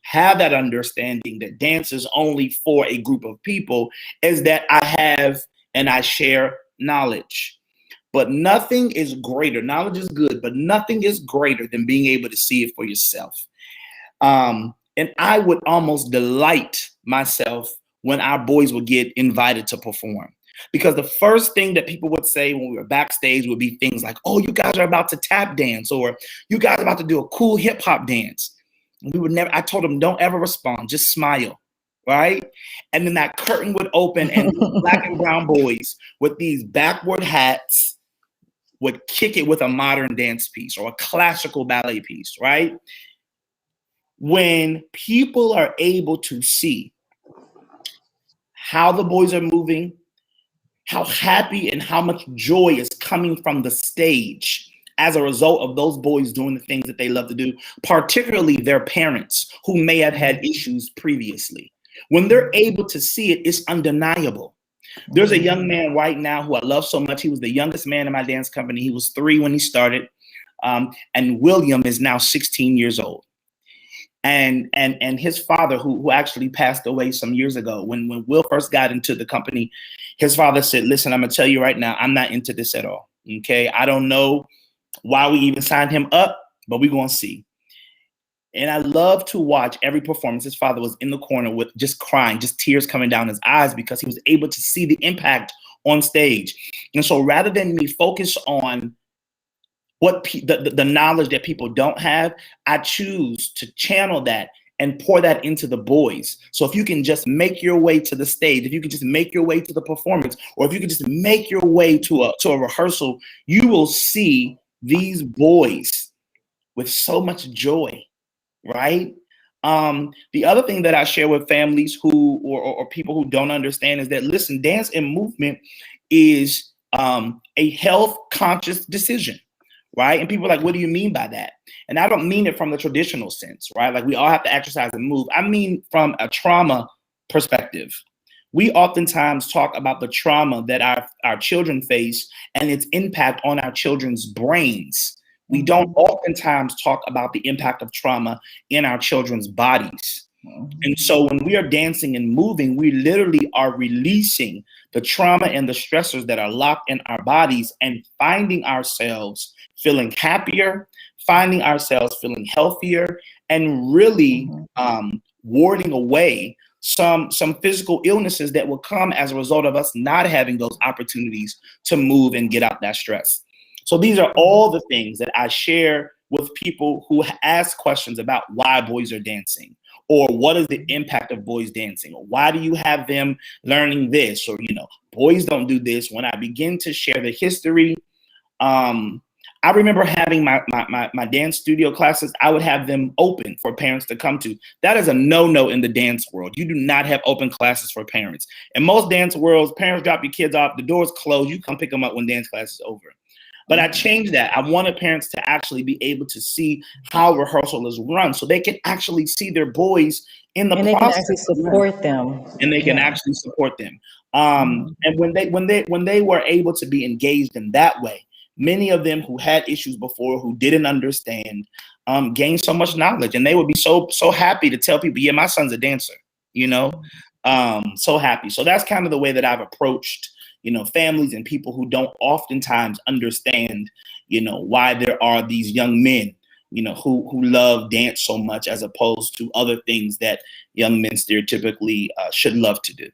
have that understanding that dance is only for a group of people, is that I have and I share knowledge. But nothing is greater. Knowledge is good, but nothing is greater than being able to see it for yourself. And I would almost delight myself when our boys would get invited to perform. Because the first thing that people would say when we were backstage would be things like, oh, you guys are about to tap dance, or you guys are about to do a cool hip hop dance. And we would never, I told them, don't ever respond, just smile, right? And then that curtain would open and these black and brown boys with these backward hats would kick it with a modern dance piece or a classical ballet piece, right? When people are able to see how the boys are moving, how happy and how much joy is coming from the stage as a result of those boys doing the things that they love to do, particularly their parents who may have had issues previously. When they're able to see it, it's undeniable. There's a young man right now who I love so much. He was the youngest man in my dance company. He was 3 when he started. And William is now 16 years old. And his father, who actually passed away some years ago, when Will first got into the company, his father said, listen, I'm gonna tell you right now, I'm not into this at all. Okay. I don't know why we even signed him up, but we're gonna see. And I love to watch every performance. His father was in the corner with just crying, just tears coming down his eyes, because he was able to see the impact on stage. And so rather than me focus on the knowledge that people don't have, I choose to channel that and pour that into the boys. So if you can just make your way to the stage, if you can just make your way to the performance, or if you can just make your way to a rehearsal, you will see these boys with so much joy, right? The other thing that I share with families who or people who don't understand is that, listen, dance and movement is a health conscious decision. Right? And people are like, what do you mean by that? And I don't mean it from the traditional sense, right? Like we all have to exercise and move. I mean from a trauma perspective. We oftentimes talk about the trauma that our children face and its impact on our children's brains. We don't oftentimes talk about the impact of trauma in our children's bodies. And so when we are dancing and moving, we literally are releasing the trauma and the stressors that are locked in our bodies and finding ourselves feeling happier, finding ourselves feeling healthier, and really warding away some physical illnesses that will come as a result of us not having those opportunities to move and get out that stress. So these are all the things that I share with people who ask questions about why boys are dancing, or what is the impact of boys dancing, or why do you have them learning this, or boys don't do this. When I begin to share the history, I remember having my dance studio classes. I would have them open for parents to come to. That is a no-no in the dance world. You do not have open classes for parents. In most dance worlds, parents drop your kids off, the doors closed, you come pick them up when dance class is over. But I changed that. I wanted parents to actually be able to see how rehearsal is run, so they can actually see their boys in the And they can process. actually support them. And they can Yeah. actually support them. And when they were able to be engaged in that way, many of them who had issues before, who didn't understand, gained so much knowledge, and they would be so happy to tell people, "Yeah, my son's a dancer." So happy. So that's kind of the way that I've approached, families and people who don't oftentimes understand, why there are these young men, who love dance so much, as opposed to other things that young men stereotypically should love to do.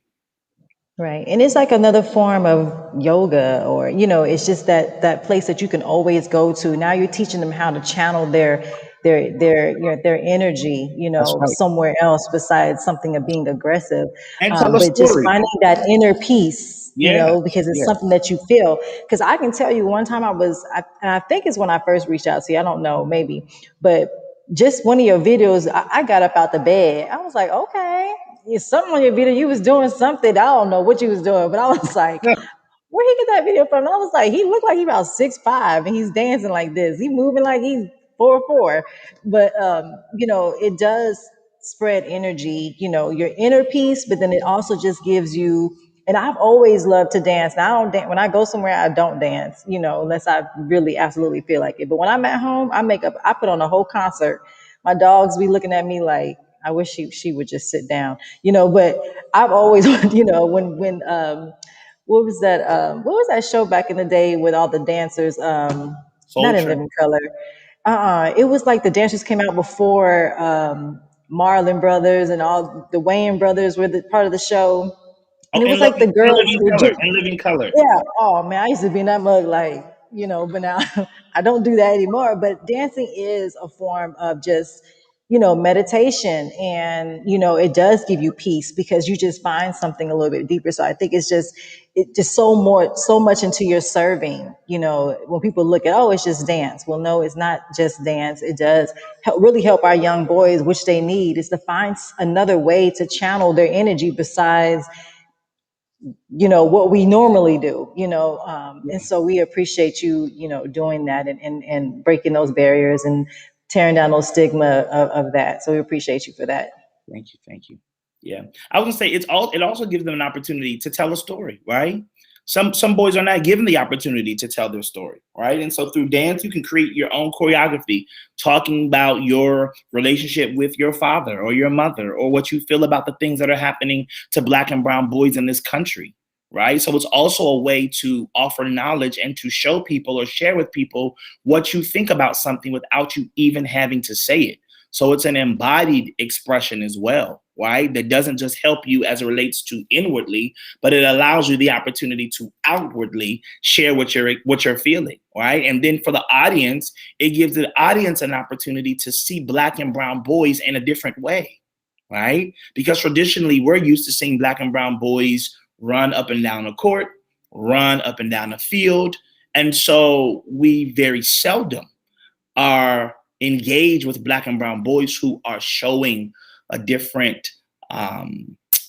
Right. And it's like another form of yoga, or, it's just that place that you can always go to. Now you're teaching them how to channel their energy, That's right. somewhere else besides something of being aggressive. And tell a But just story. finding that inner peace, Yeah. because it's Yeah. something that you feel. Because I can tell you one time and I think it's when I first reached out to you, I don't know, maybe, but just one of your videos, I got up out the bed. I was like, okay, something on your video, you was doing something. I don't know what you was doing, but I was like, where he get that video from? And I was like, he looked like he about 6'5", and he's dancing like this. He moving like he's 4'4". But it does spread energy, your inner peace, but then it also just gives you. And I've always loved to dance. Now I don't dance when I go somewhere. I don't dance, unless I really absolutely feel like it. But when I'm at home, I put on a whole concert. My dogs be looking at me like, I wish she would just sit down, But I've always, when what was that show back in the day with all the dancers? Not Soul In Train. Living Color. It was like the dancers came out before Marlon Brothers and all the Wayne brothers were part of the show. Oh, And it was like the in girls living were color. just, In living color. yeah. Oh man, I used to be in that mug like, but now I don't do that anymore. But dancing is a form of just, meditation. And, it does give you peace because you just find something a little bit deeper. So I think it just so much into your serving, when people look at, oh, it's just dance. Well, no, it's not just dance. It does really help our young boys, which they need, is to find another way to channel their energy besides what we normally do, and so we appreciate you, doing that, and breaking those barriers and tearing down those stigma of that. So we appreciate you for that. Thank you. Thank you. Yeah. I was gonna say it also gives them an opportunity to tell a story, right? Some boys are not given the opportunity to tell their story, right? And so through dance, you can create your own choreography, talking about your relationship with your father or your mother, or what you feel about the things that are happening to Black and brown boys in this country, right? So it's also a way to offer knowledge and to show people or share with people what you think about something without you even having to say it. So it's an embodied expression as well, right? That doesn't just help you as it relates to inwardly, but it allows you the opportunity to outwardly share what you're feeling, right? And then for the audience, it gives the audience an opportunity to see Black and brown boys in a different way, right? Because traditionally we're used to seeing Black and brown boys run up and down a court, run up and down a field. And so we very seldom are engaged with Black and brown boys who are showing a different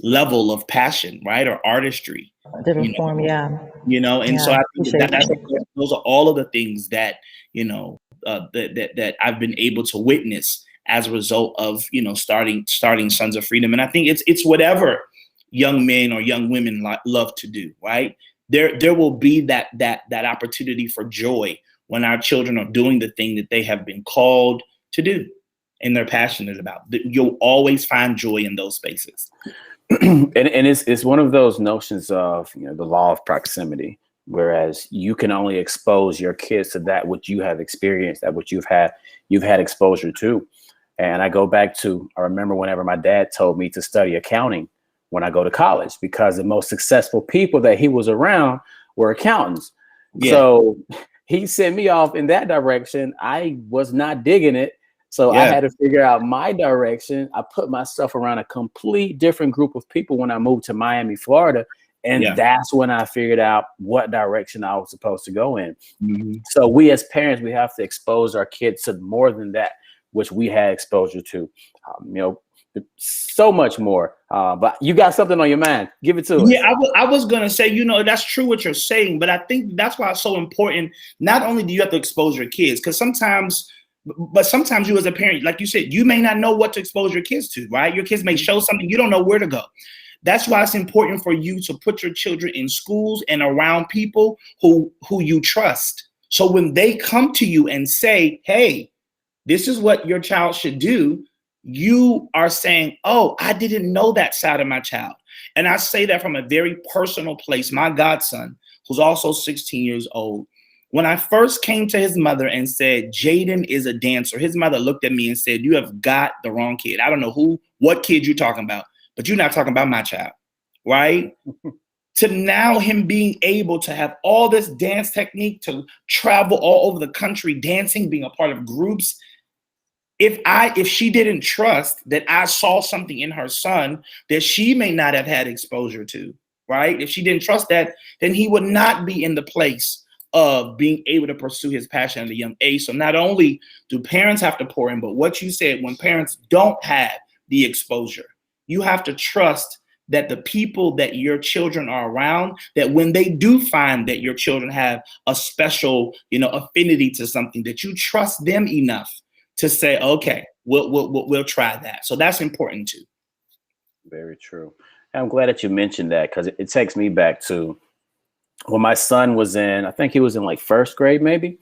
level of passion, right? Or artistry, A you different know, form, yeah. and Yeah, so I think appreciate that's, you. those are all of the things that, that I've been able to witness as a result of, starting Sons of Freedom. And I think it's whatever young men or young women love to do, right? There will be that opportunity for joy when our children are doing the thing that they have been called to do and they're passionate about. You'll always find joy in those spaces. and it's one of those notions of the law of proximity, whereas you can only expose your kids to that which you have experienced, that which you've had exposure to. And I go back to, I remember whenever my dad told me to study accounting when I go to college, because the most successful people that he was around were accountants. Yeah. So he sent me off in that direction. I was not digging it. So I Yeah. had to figure out my direction. I put myself around a complete different group of people when I moved to Miami, Florida. And Yeah. that's when I figured out what direction I was supposed to go in. Mm-hmm. So we as parents, we have to expose our kids to more than that, which we had exposure to, so much more. But you got something on your mind. Give it to us. Yeah, I was going to say, that's true what you're saying, but I think that's why it's so important. Not only do you have to expose your kids, because sometimes you as a parent, like you said, you may not know what to expose your kids to, right? Your kids may show something, you don't know where to go. That's why it's important for you to put your children in schools and around people who you trust. So when they come to you and say, hey, this is what your child should do, you are saying, oh, I didn't know that side of my child. And I say that from a very personal place. My godson, who's also 16 years old, when I first came to his mother and said, Jaden is a dancer, his mother looked at me and said, you have got the wrong kid. I don't know what kid you're talking about, but you're not talking about my child, right? To now him being able to have all this dance technique, to travel all over the country, dancing, being a part of groups. If she didn't trust that I saw something in her son that she may not have had exposure to, right? If she didn't trust that, then he would not be in the place of being able to pursue his passion at a young age. So not only do parents have to pour in, but what you said, when parents don't have the exposure, you have to trust that the people that your children are around, that when they do find that your children have a special, affinity to something, that you trust them enough to say, okay, we'll try that. So that's important too. Very true. I'm glad that you mentioned that, because it takes me back to when my son was I think he was in like first grade, maybe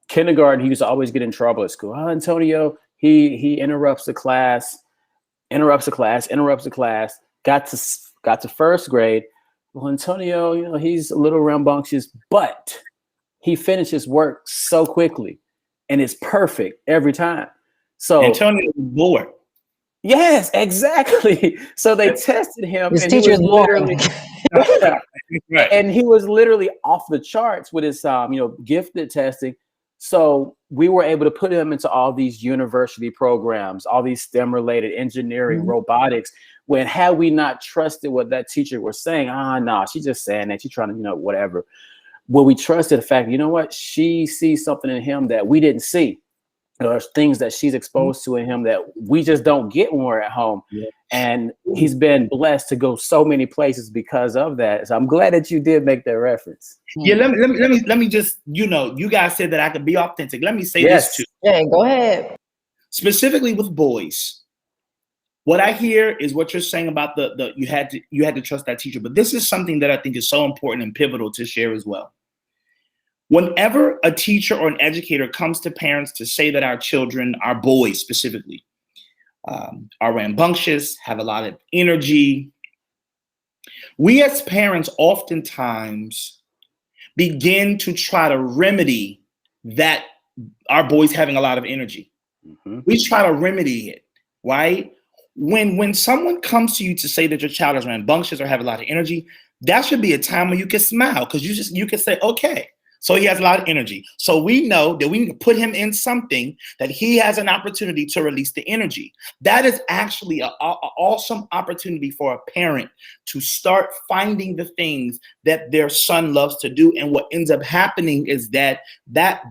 kindergarten. He used to always get in trouble at school. Oh, Antonio, he interrupts the class. Got to first grade. Well, Antonio, he's a little rambunctious, but he finishes work so quickly, and it's perfect every time. So Antonio was bored. Yes, exactly. So they tested him, His and he teacher's was literally, Right. and he was literally off the charts with his, gifted testing. So we were able to put him into all these university programs, all these STEM-related engineering, robotics. When had we not trusted what that teacher was saying, no, she's just saying that, she's trying to, whatever. Well, we trusted the fact, what, she sees something in him that we didn't see. There's things that she's exposed to in him that we just don't get when we're at home. Yeah. And he's been blessed to go so many places because of that. So I'm glad that you did make that reference. Yeah, let me just, you guys said that I could be authentic. Let me say this too. Yeah, go ahead. Specifically with boys, what I hear is what you're saying about you had to trust that teacher. But this is something that I think is so important and pivotal to share as well. Whenever a teacher or an educator comes to parents to say that our children, our boys specifically, are rambunctious, have a lot of energy, we as parents oftentimes begin to try to remedy that our boys having a lot of energy. Mm-hmm. We try to remedy it, right? When someone comes to you to say that your child is rambunctious or have a lot of energy, that should be a time when you can smile, because you can say, okay, so he has a lot of energy. So we know that we need to put him in something that he has an opportunity to release the energy. That is actually an awesome opportunity for a parent to start finding the things that their son loves to do. And what ends up happening is that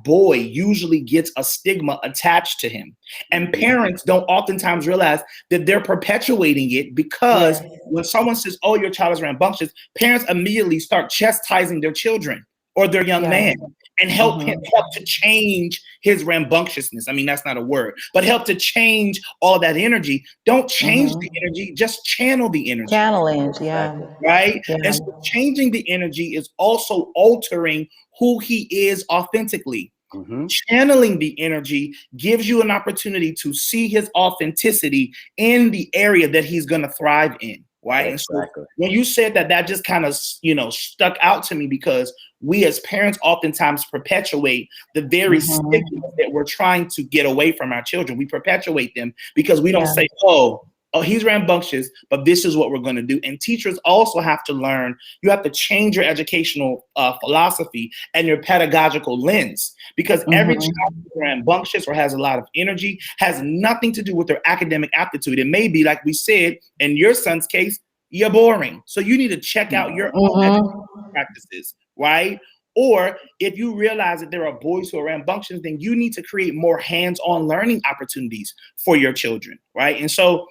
boy usually gets a stigma attached to him. And parents don't oftentimes realize that they're perpetuating it, because when someone says, oh, your child is rambunctious, parents immediately start chastising their children or their young man, and help to change his rambunctiousness. I mean, that's not a word, but help to change all that energy. Don't change the energy, just channel the energy. Channeling, yeah. Right? Yeah. And so changing the energy is also altering who he is authentically. Mm-hmm. Channeling the energy gives you an opportunity to see his authenticity in the area that he's going to thrive in. right? And so Exactly. when you said that, that just kind of, stuck out to me, because we as parents oftentimes perpetuate the very stigma that we're trying to get away from our children. We perpetuate them because we don't Yeah. say, oh, he's rambunctious, but this is what we're going to do. And teachers also have to learn, you have to change your educational philosophy and your pedagogical lens, because every child who's rambunctious or has a lot of energy has nothing to do with their academic aptitude. It may be, like we said, in your son's case, you're boring. So you need to check out your own education practices, right? Or if you realize that there are boys who are rambunctious, then you need to create more hands-on learning opportunities for your children, right? And so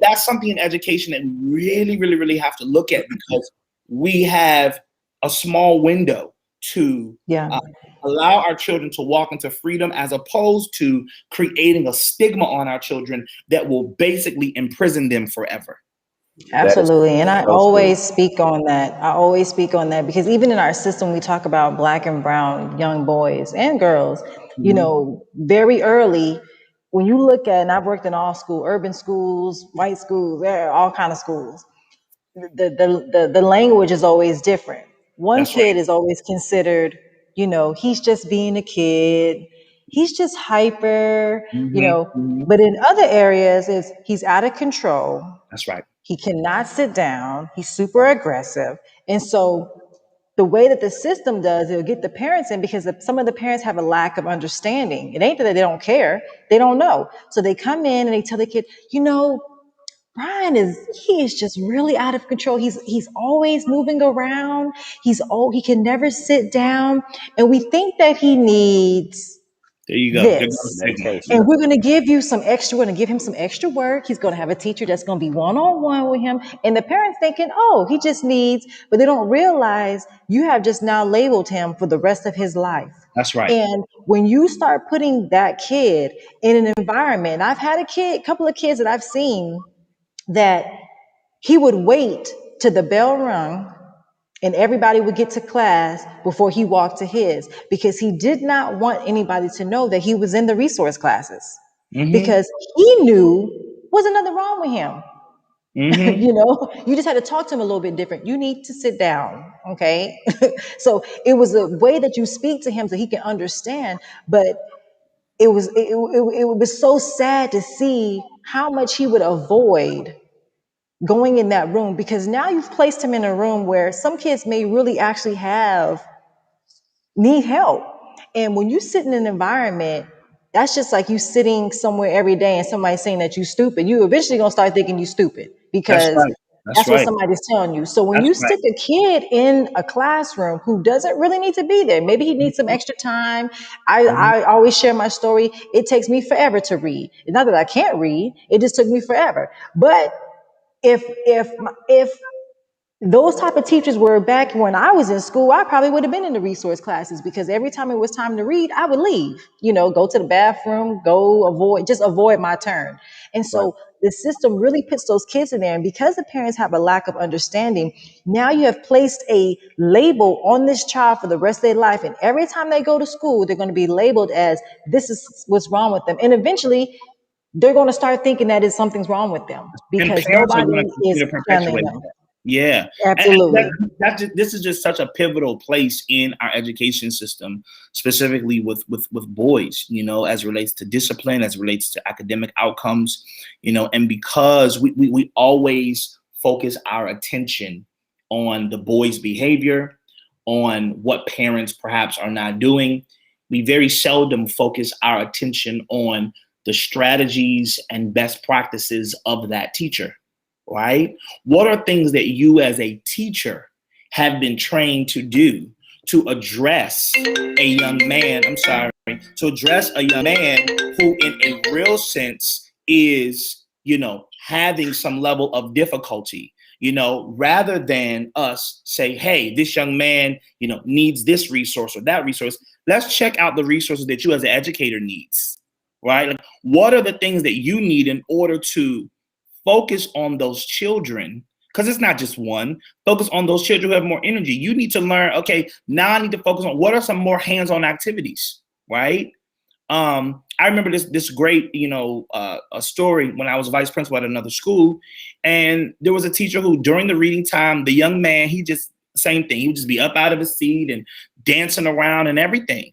that's something in education that we really, really, really have to look at, because we have a small window to Yeah. allow our children to walk into freedom, as opposed to creating a stigma on our children that will basically imprison them forever. That is Absolutely. And I so true. always speak on that. I always speak on that because even in our system, we talk about black and brown young boys and girls, very early. When you look at, and I've worked in all school, urban schools, white schools, all kind of schools, the language is always different. One That's right. kid is always considered, he's just being a kid. He's just hyper, but in other areas is he's out of control. That's right. He cannot sit down. He's super aggressive. And so the way that the system does, it'll get the parents in because some of the parents have a lack of understanding. It ain't that they don't care. They don't know. So they come in and they tell the kid, Brian he is just really out of control. He's always moving around. He can never sit down. And we think that he needs There you go. There this. goes the signal. And Medication. we're going to give you some extra, we're going to give him some extra work. He's going to have a teacher that's going to be one-on-one with him. And the parents thinking, oh, he just needs, but they don't realize you have just now labeled him for the rest of his life. That's right. And when you start putting that kid in an environment, I've had couple of kids that I've seen that he would wait till the bell rung and everybody would get to class before he walked to his, because he did not want anybody to know that he was in the resource classes, Mm-hmm. because he knew wasn't nothing wrong with him. Mm-hmm. You just had to talk to him a little bit different. You need to sit down. Okay. So it was a way that you speak to him so he can understand. But it was so sad to see how much he would avoid going in that room, because now you've placed him in a room where some kids may really actually need help. And when you sit in an environment, that's just like you sitting somewhere every day and somebody saying that you stupid. You eventually gonna start thinking you stupid That's because right. That's that's what right. somebody's telling you. So when That's you right. stick a kid in a classroom who doesn't really need to be there, maybe he needs some extra time. Mhm. I always share my story. It takes me forever to read. It's not that I can't read. It just took me forever. But if those type of teachers were back when I was in school, I probably would have been in the resource classes, because every time it was time to read, I would leave, go to the bathroom, just avoid my turn. And Right. so the system really puts those kids in there. And because the parents have a lack of understanding, now you have placed a label on this child for the rest of their life. And every time they go to school, they're going to be labeled as this is what's wrong with them. And eventually they're going to start thinking that is something's wrong with them And because parents are going nobody to is continue to channeling perpetuate them. that. Yeah. And Absolutely. this is just such a pivotal place in our education system, specifically with boys, as it relates to discipline, as it relates to academic outcomes, and because we always focus our attention on the boy's behavior, on what parents perhaps are not doing, we very seldom focus our attention on the strategies and best practices of that teacher, right? What are things that you as a teacher have been trained to do to address a young man, to address a young man who in a real sense is, having some level of difficulty, rather than us say, hey, this young man, needs this resource or that resource. Let's check out the resources that you as an educator needs, right? Like, what are the things that you need in order to focus on those children? Because it's not just one. Focus on those children who have more energy. You need to learn, okay, now I need to focus on what are some more hands-on activities, right? I remember this great, a story when I was vice principal at another school, and there was a teacher who, during the reading time, the young man, he just, same thing, he would just be up out of his seat and dancing around and everything.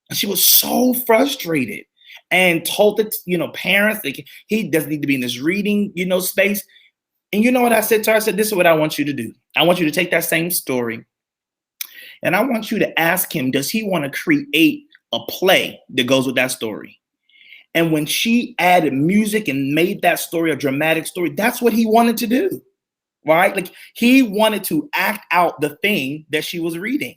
And she was so frustrated and told the, parents that he doesn't need to be in this reading, space. And you know what I said to her? I said, this is what I want you to do. I want you to take that same story, and I want you to ask him, does he want to create a play that goes with that story? And when she added music and made that story a dramatic story, that's what he wanted to do, right? Like, he wanted to act out the thing that she was reading,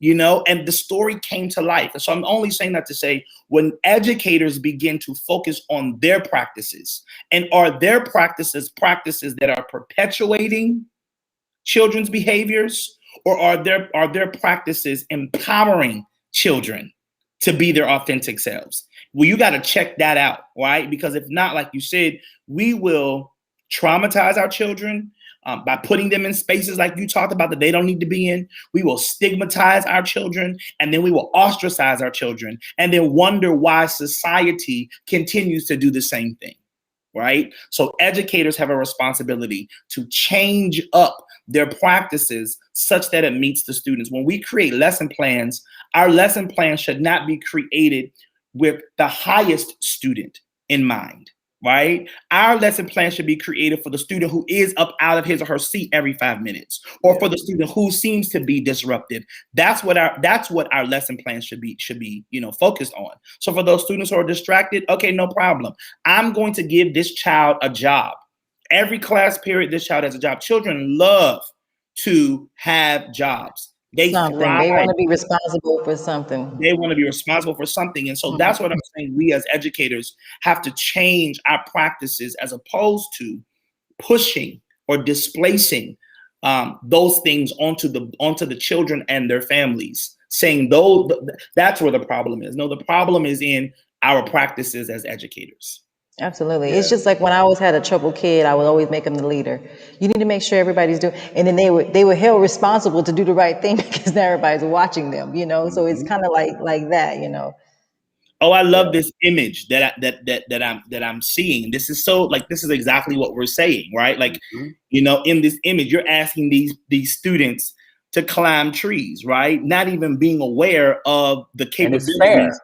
and the story came to life. And so I'm only saying that to say, when educators begin to focus on their practices, and are their practices that are perpetuating children's behaviors, or are their practices empowering children to be their authentic selves? Well, you got to check that out, right? Because if not, like you said, we will traumatize our children by putting them in spaces like you talked about that they don't need to be in. We will stigmatize our children, and then we will ostracize our children, and then wonder why society continues to do the same thing, right? So educators have a responsibility to change up their practices such that it meets the students. When we create lesson plans, our lesson plan should not be created with the highest student in mind, right? Our lesson plan should be created for the student who is up out of his or her seat every 5 minutes, or for the student who seems to be disruptive. That's what our lesson plan should be, focused on. So for those students who are distracted, okay, no problem. I'm going to give this child a job. Every class period, this child has a job. Children love to have jobs. They thrive. They want to be responsible for something. They want to be responsible for something. And so that's what I'm saying. We as educators have to change our practices, as opposed to pushing or displacing those things onto the children and their families, saying that's where the problem is. No, the problem is in our practices as educators. Absolutely. Yeah. It's just like when I always had a troubled kid, I would always make them the leader. You need to make sure everybody's doing, and then they were held responsible to do the right thing because now everybody's watching them, So it's kind of like that, Oh, I love this image that I'm seeing. This is this is exactly what we're saying, right? Like, in this image, you're asking these students to climb trees, right? Not even being aware of the capabilities.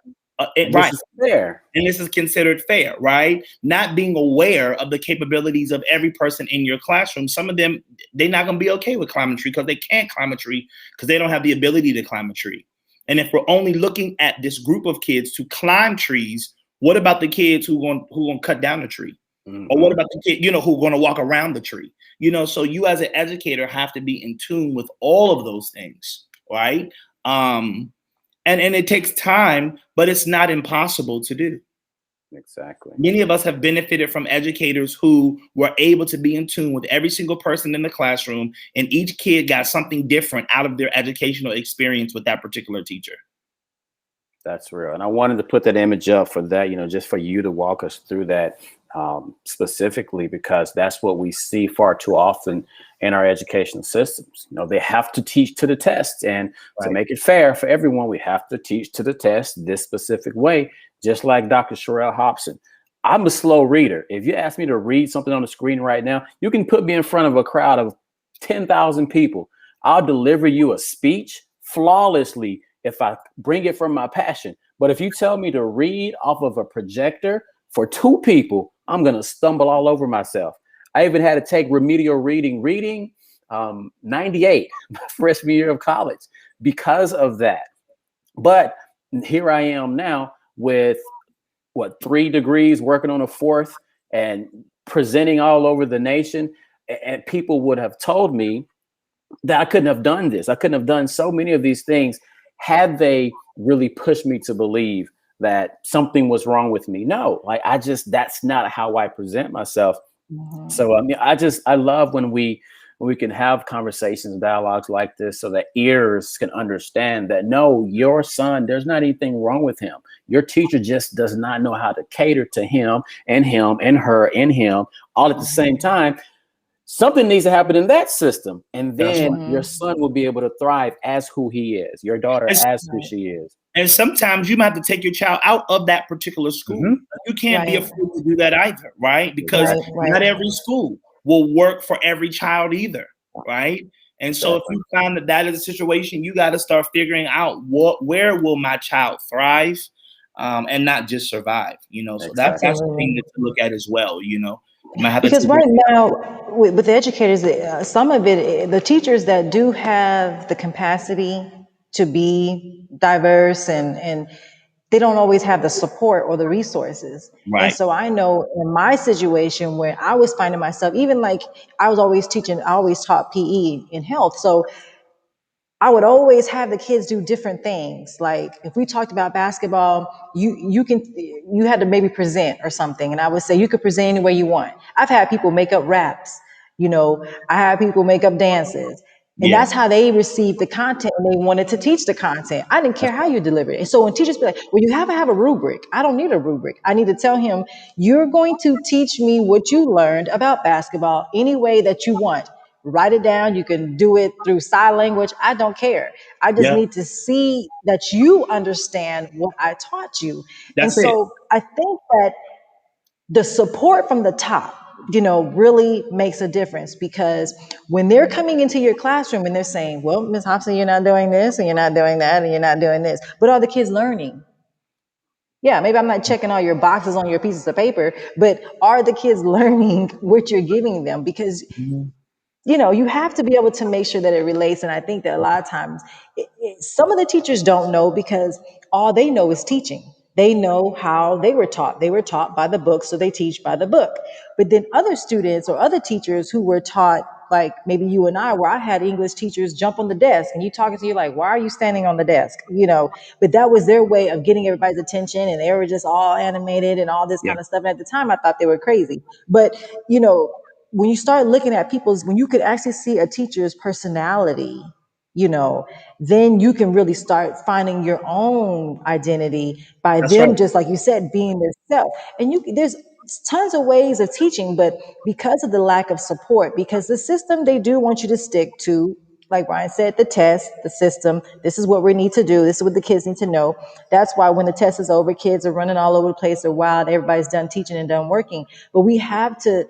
Right. Fair. And this is considered fair, right? Not being aware of the capabilities of every person in your classroom. Some of them, they're not going to be okay with climbing a tree because they can't climb a tree because they don't have the ability to climb a tree. And if we're only looking at this group of kids to climb trees, what about the kids who going to cut down the tree? Or what about the kid, who are going to walk around the tree? So you as an educator have to be in tune with all of those things, right? And it takes time, but it's not impossible to do. Exactly. Many of us have benefited from educators who were able to be in tune with every single person in the classroom, and each kid got something different out of their educational experience with that particular teacher. That's real. And I wanted to put that image up for that, just for you to walk us through that specifically, because that's what we see far too often in our educational systems. They have to teach to the test, and to make it fair for everyone, we have to teach to the test this specific way, just like Dr. Sherelle Hobson. I'm a slow reader. If you ask me to read something on the screen right now, you can put me in front of a crowd of 10,000 people. I'll deliver you a speech flawlessly if I bring it from my passion. But if you tell me to read off of a projector for 2 people, I'm going to stumble all over myself. I even had to take remedial reading 98, my freshman year of college, because of that. But here I am now with 3 degrees, working on a 4th, and presenting all over the nation. And people would have told me that I couldn't have done this. I couldn't have done so many of these things had they really pushed me to believe that something was wrong with me. No, that's not how I present myself. So I love when we can have conversations and dialogues like this, so that ears can understand that, no, your son, there's not anything wrong with him. Your teacher just does not know how to cater to him and her and him all at the same time. something needs to happen in that system, and That's then right. your son will be able to thrive as who he is, your daughter And, as who she is. and sometimes you might have to take your child out of that particular school. Mm-hmm. You can't be Right. afraid to do that either, right? Because Right. not Right. every school will work for every child either, right? And so if Exactly. you find that that is a situation, you got to start figuring out where will my child thrive, and not just survive. So Exactly. that's the thing Absolutely. to look at as well. You might have to Because take right now, with the educators, some of it, the teachers that do have the capacity to be diverse and they don't always have the support or the resources. And right. so I know in my situation where I was finding myself, even like I always taught PE in health. So I would always have the kids do different things. Like if we talked about basketball, you had to maybe present or something, and I would say you could present any way you want. I've had people make up raps, I had people make up dances, and Yeah. that's how they received the content and they wanted to teach the content. I didn't care how you delivered it. And so when teachers be like, "Well, you have to have a rubric," I don't need a rubric. I need to tell him, "You're going to teach me what you learned about basketball any way that you want." Write it down. You can do it through sign language. I don't care. I just Yeah. need to see that you understand what I taught you. And That's it. so I think that the support from the top, really makes a difference because when they're coming into your classroom and they're saying, "Well, Ms. Hobson, you're not doing this and you're not doing that and you're not doing this," but are the kids learning? Yeah, maybe I'm not checking all your boxes on your pieces of paper, but are the kids learning what you're giving them? Because Mhm. you have to be able to make sure that it relates. And I think that a lot of times, some of the teachers don't know because all they know is teaching. They know how they were taught. They were taught by the book, so they teach by the book. But then other students or other teachers who were taught, like maybe you and I, where I had English teachers jump on the desk and you talking to you like, "Why are you standing on the desk?" But that was their way of getting everybody's attention, and they were just all animated and all this Yeah. kind of stuff. And at the time, I thought they were crazy. But you know, when you start looking at when you could actually see a teacher's personality, you know, then you can really start finding your own identity by That's right. them, just like you said, being their self. And there's tons of ways of teaching, but because of the lack of support, because the system, they do want you to stick to, like Ryan said, the test, the system. This is what we need to do. This is what the kids need to know. That's why when the test is over, kids are running all over the place. They're wild. Everybody's done teaching and done working. But we have to,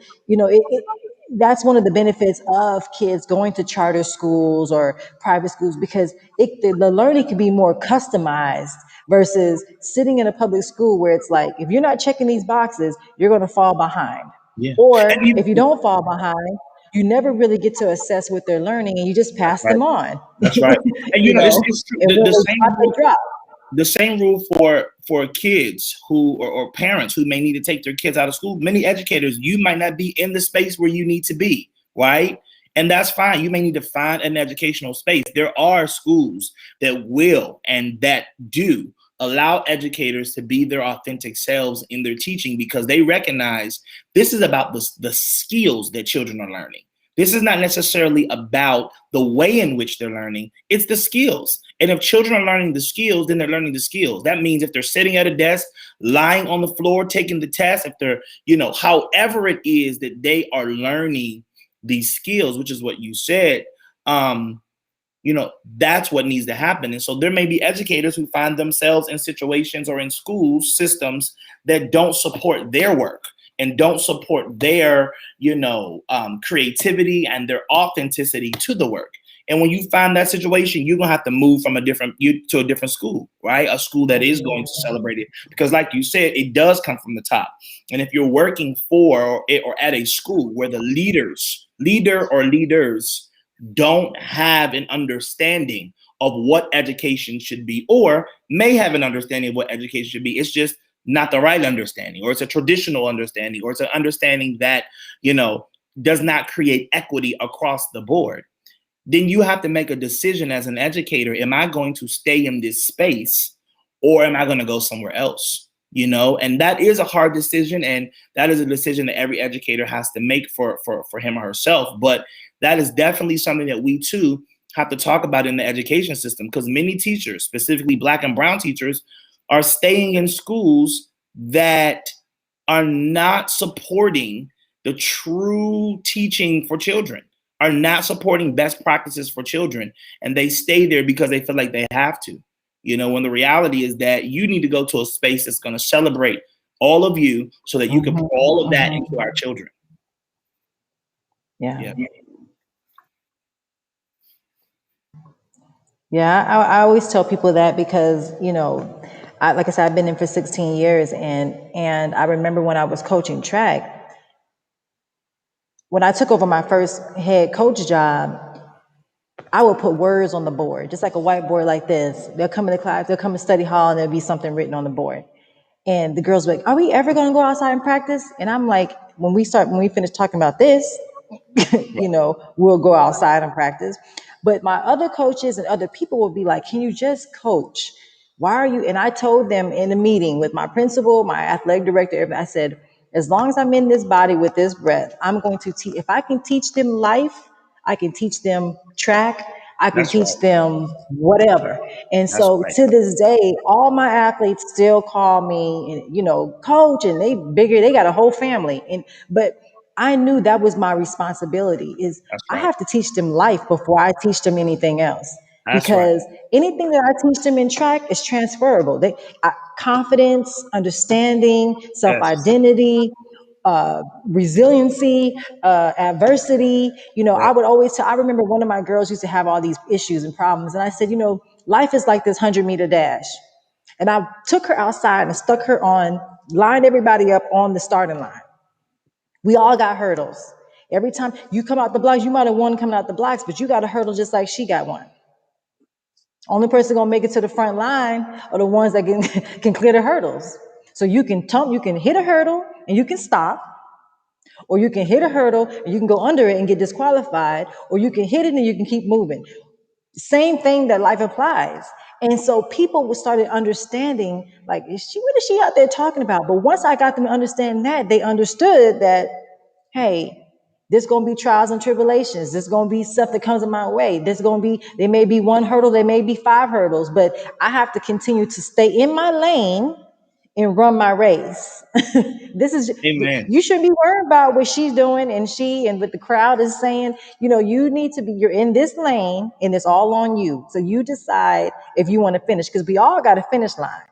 that's one of the benefits of kids going to charter schools or private schools because the learning can be more customized versus sitting in a public school where it's like, if you're not checking these boxes, you're going to fall behind. Yeah. And Or you, if you don't fall behind, you never really get to assess what they're learning and you just pass right. them on. That's right. And it's true. And when The they same drop, rule, they drop. the same rule for kids who or parents who may need to take their kids out of school. Many educators, you might not be in the space where you need to be, right? And that's fine. You may need to find an educational space. There are schools that will and that do allow educators to be their authentic selves in their teaching because they recognize this is about the skills that children are learning. This is not necessarily about the way in which they're learning. It's the skills. And if children are learning the skills, then they're learning the skills. That means if they're sitting at a desk, lying on the floor, taking the test, if they're, however it is that they are learning these skills, which is what you said, that's what needs to happen. And so there may be educators who find themselves in situations or in school systems that don't support their work and don't support their, creativity and their authenticity to the work. And when you find that situation, you're gonna have to move from to a different school, right? A school that is going to celebrate it, because, like you said, it does come from the top. And if you're working for it or at a school where the leader or leaders don't have an understanding of what education should be, or may have an understanding of what education should be, it's just not the right understanding, or it's a traditional understanding, or it's an understanding that, does not create equity across the board, then you have to make a decision as an educator. Am I going to stay in this space or am I going to go somewhere else? And that is a hard decision. And that is a decision that every educator has to make for him or herself. But that is definitely something that we too have to talk about in the education system, because many teachers, specifically Black and brown teachers, are staying in schools that are not supporting the true teaching for children, are not supporting best practices for children, and they stay there because they feel like they have to. When the reality is that you need to go to a space that's going to celebrate all of you so that you can Mm-hmm, put all of that into mm-hmm. our children. Yeah. Yeah. Yeah, I always tell people that because, like I said, I've been in for 16 years, and I remember when I was coaching track, when I took over my first head coach job, I would put words on the board, just like a whiteboard like this. They'll come into class, they'll come to study hall, and there'll be something written on the board. And the girls were like, "Are we ever going to go outside and practice?" And I'm like, when we finish talking about this, we'll go outside and practice. But my other coaches and other people will be like, "Can you just coach? Why are you?" And I told them in a meeting with my principal, my athletic director, I said, as long as I'm in this body with this breath, I'm going to teach. If I can teach them life, I can teach them track. I can That's teach right. them whatever. And That's so right. to this day, all my athletes still call me and, coach, and they got a whole family. But I knew that was my responsibility is That's I right. have to teach them life before I teach them anything else. That's right. Because anything that I teach them in track is transferable. Confidence, understanding, Yes. self-identity, resiliency, adversity. Right. I would always tell, I remember one of my girls used to have all these issues and problems. And I said, life is like this 100-meter dash. And I took her outside and stuck her lined everybody up on the starting line. We all got hurdles. Every time you come out the blocks, you might have won coming out the blocks, but you got a hurdle just like she got one. Only person gonna make it to the front line are the ones that can can clear the hurdles. So you can hit a hurdle and you can stop, or you can hit a hurdle and you can go under it and get disqualified, or you can hit it and you can keep moving. Same thing that life applies. And so people started understanding, like, what is she out there talking about? But once I got them to understand that, they understood that, hey, there's going to be trials and tribulations. There's going to be stuff that comes in my way. There may be one hurdle, there may be 5 hurdles, but I have to continue to stay in my lane and run my race. This is Amen. You shouldn't be worried about what she's doing and what the crowd is saying. You're in this lane and it's all on you. So you decide if you want to finish, because we all got a finish line.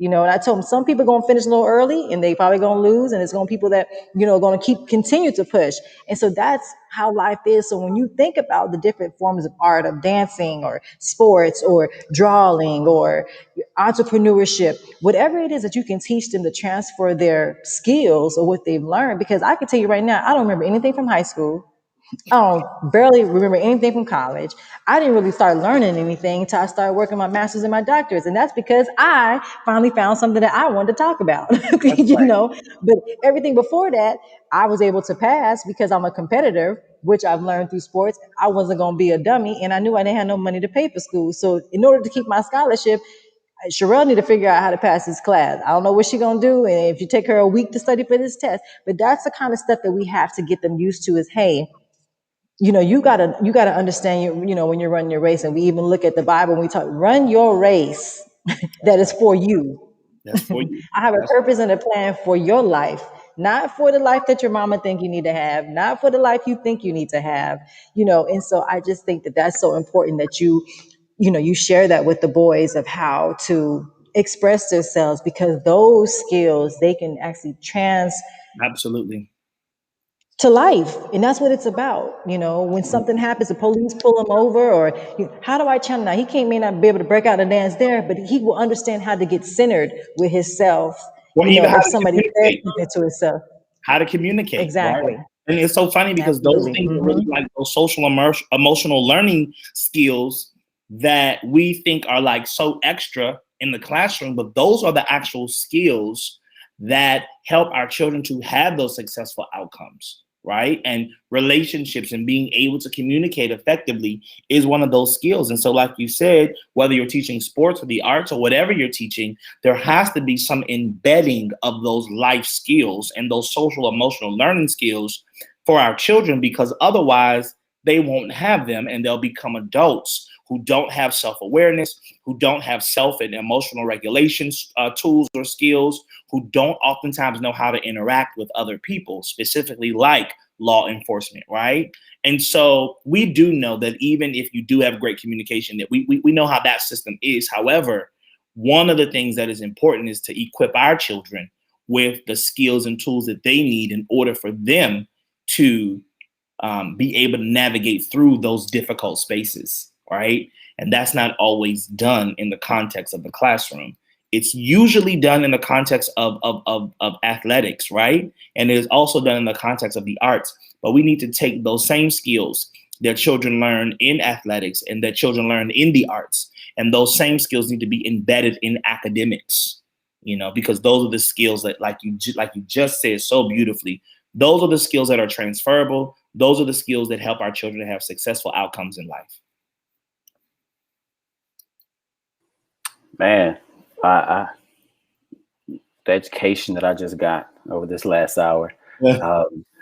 And I told them some people are going to finish a little early and they probably going to lose. And it's going to people that, going to continue to push. And so that's how life is. So when you think about the different forms of art, of dancing or sports or drawing or entrepreneurship, whatever it is that you can teach them to transfer their skills or what they've learned. Because I can tell you right now, I don't remember anything from high school. I don't barely remember anything from college. I didn't really start learning anything until I started working my master's and my doctorates. And that's because I finally found something that I wanted to talk about, That's right. But everything before that, I was able to pass because I'm a competitor, which I've learned through sports. I wasn't going to be a dummy, and I knew I didn't have no money to pay for school. So in order to keep my scholarship, Sherelle need to figure out how to pass this class. I don't know what she's gonna do, and if you take her a week to study for this test, but that's the kind of stuff that we have to get them used to. Is, hey, you gotta understand when you're running your race. And we even look at the Bible and we talk, run your race That's that is right. for you. That's for you. I have a That's purpose and a plan for your life, not for the life that your mama think you need to have, not for the life you think you need to have. And so I just think that that's so important that you share that with the boys of how to express themselves, because those skills they can actually absolutely. to life. And that's what it's about. When something happens, the police pull him over, or how do I channel now? He may not be able to break out and dance there, but he will understand how to get centered with himself, Or even how if to somebody says communicate. something to himself. How to communicate, right? Exactly. And it's so funny because those Absolutely. things are really like those social emotional learning skills that we think are like so extra in the classroom, but those are the actual skills that help our children to have those successful outcomes, right? And relationships and being able to communicate effectively is one of those skills. And so, like you said, whether you're teaching sports or the arts or whatever you're teaching, there has to be some embedding of those life skills and those social emotional learning skills for our children, because otherwise they won't have them and they'll become adults who don't have self-awareness, who don't have self and emotional regulation tools or skills, who don't oftentimes know how to interact with other people, specifically like law enforcement, right? And so we do know that even if you do have great communication, that we know how that system is. However, one of the things that is important is to equip our children with the skills and tools that they need in order for them to be able to navigate through those difficult spaces, right? And that's not always done in the context of the classroom. It's usually done in the context of athletics, right? And it is also done in the context of the arts. But we need to take those same skills that children learn in athletics and that children learn in the arts, and those same skills need to be embedded in academics, because those are the skills that, like you just said so beautifully, those are the skills that are transferable. Those are the skills that help our children to have successful outcomes in life. Man, the education that I just got over this last hour.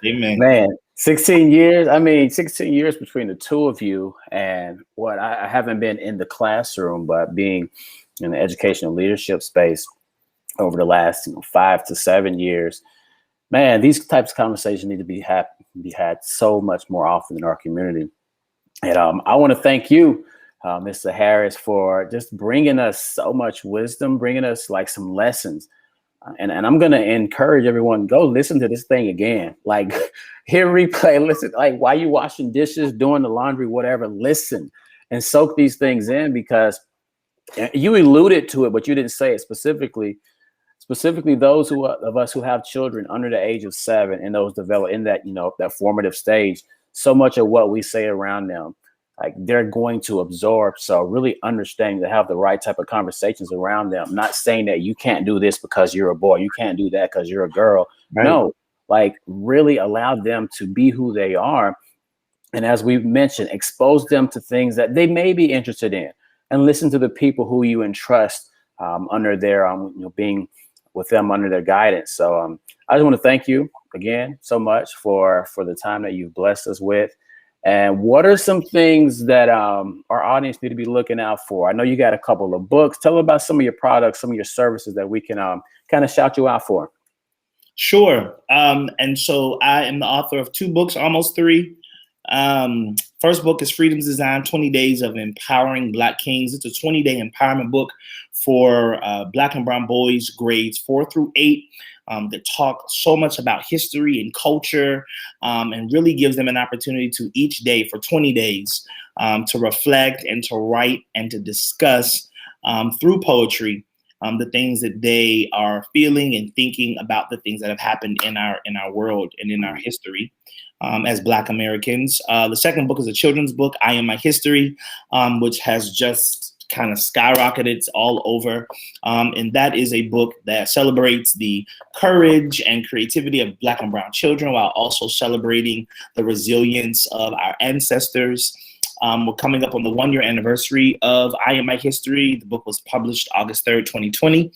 Amen. Man, 16 years. I mean, 16 years between the two of you, and what I haven't been in the classroom, but being in the educational leadership space over the last 5 to 7 years. Man, these types of conversations need to be had so much more often in our community. And I want to thank you, Mr. Harris, for just bringing us so much wisdom, bringing us like some lessons. And I'm going to encourage everyone, go listen to this thing again, like hear replay, listen, like while you washing dishes, doing the laundry, whatever, listen and soak these things in, because you alluded to it, but you didn't say it specifically those of us who have children under the age of 7 and those develop in that, that formative stage. So much of what we say around them, like they're going to absorb. So really understanding to have the right type of conversations around them, not saying that you can't do this because you're a boy, you can't do that because you're a girl. Right. No, like really allow them to be who they are. And as we've mentioned, expose them to things that they may be interested in, and listen to the people who you entrust under their, being with them under their guidance. So I just want to thank you again so much for the time that you've blessed us with. And what are some things that our audience need to be looking out for? I know you got a couple of books. Tell them about some of your products, some of your services that we can kind of shout you out for. Sure. And so I am the author of 2 books, almost 3. First book is Freedom's Design, 20 Days of Empowering Black Kings. It's a 20-day empowerment book for Black and brown boys, grades 4 through 8, that talk so much about history and culture, and really gives them an opportunity to each day for 20 days to reflect and to write and to discuss through poetry the things that they are feeling and thinking about the things that have happened in our world and in our history. As Black Americans. The second book is a children's book, I Am My History, which has just kind of skyrocketed. It's all over. And that is a book that celebrates the courage and creativity of Black and brown children while also celebrating the resilience of our ancestors. We're coming up on the 1-year anniversary of I Am My History. The book was published August 3rd, 2020.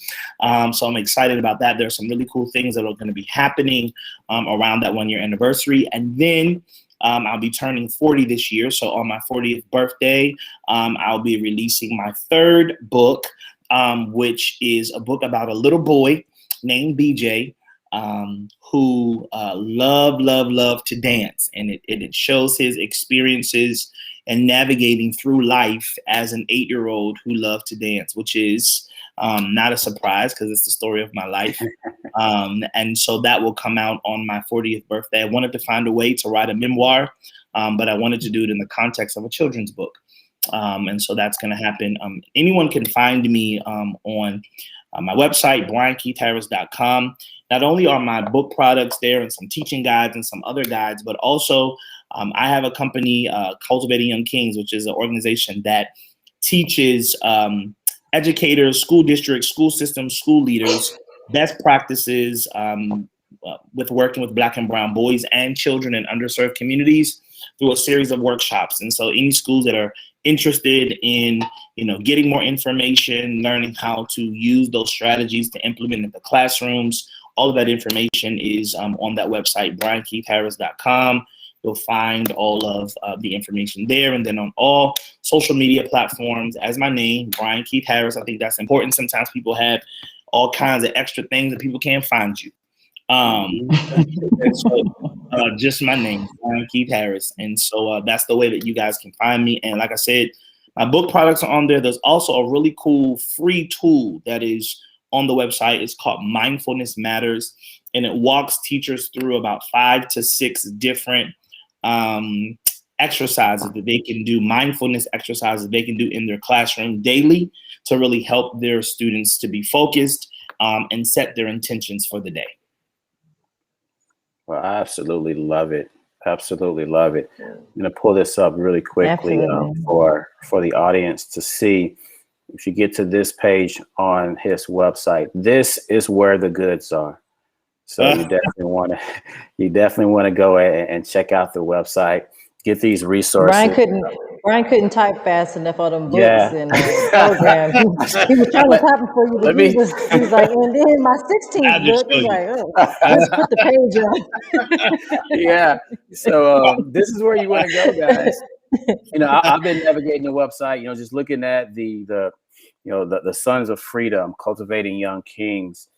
So I'm excited about that. There's some really cool things that are going to be happening around that 1-year anniversary. And then I'll be turning 40 this year. So on my 40th birthday, I'll be releasing my 3rd book, which is a book about a little boy named BJ, who loved to dance. And it shows his experiences and navigating through life as an 8-year-old who loved to dance, which is not a surprise because it's the story of my life. And so that will come out on my 40th birthday. I wanted to find a way to write a memoir, but I wanted to do it in the context of a children's book. And so that's going to happen. Anyone can find me on my website, briankeithharris.com. Not only are my book products there and some teaching guides and some other guides, but also I have a company, Cultivating Young Kings, which is an organization that teaches educators, school districts, school systems, school leaders, best practices with working with Black and brown boys and children in underserved communities through a series of workshops. And so any schools that are interested in, getting more information, learning how to use those strategies to implement in the classrooms, all of that information is on that website, briankeithharris.com. You'll find all of the information there. And then on all social media platforms, as my name, Brian Keith Harris. I think that's important. Sometimes people have all kinds of extra things that people can't find you. And so just my name, Brian Keith Harris. And so that's the way that you guys can find me. And like I said, my book products are on there. There's also a really cool free tool that is on the website. It's called Mindfulness Matters, and it walks teachers through about 5 to 6 different exercises that they can do, mindfulness exercises they can do in their classroom daily to really help their students to be focused and set their intentions for the day. Well, I absolutely love it. Absolutely love it. I'm going to pull this up really quickly for the audience to see. If you get to this page on his website, this is where the goods are. So you definitely want to go and check out the website. Get these resources. Brian couldn't type fast enough on them books and programs. He was trying to type it for you, but he was like, and then my 16th book is like, oh, let's put the page on. Yeah. So this is where you want to go, guys. I've been navigating the website, just looking at the Sons of Freedom, Cultivating Young Kings.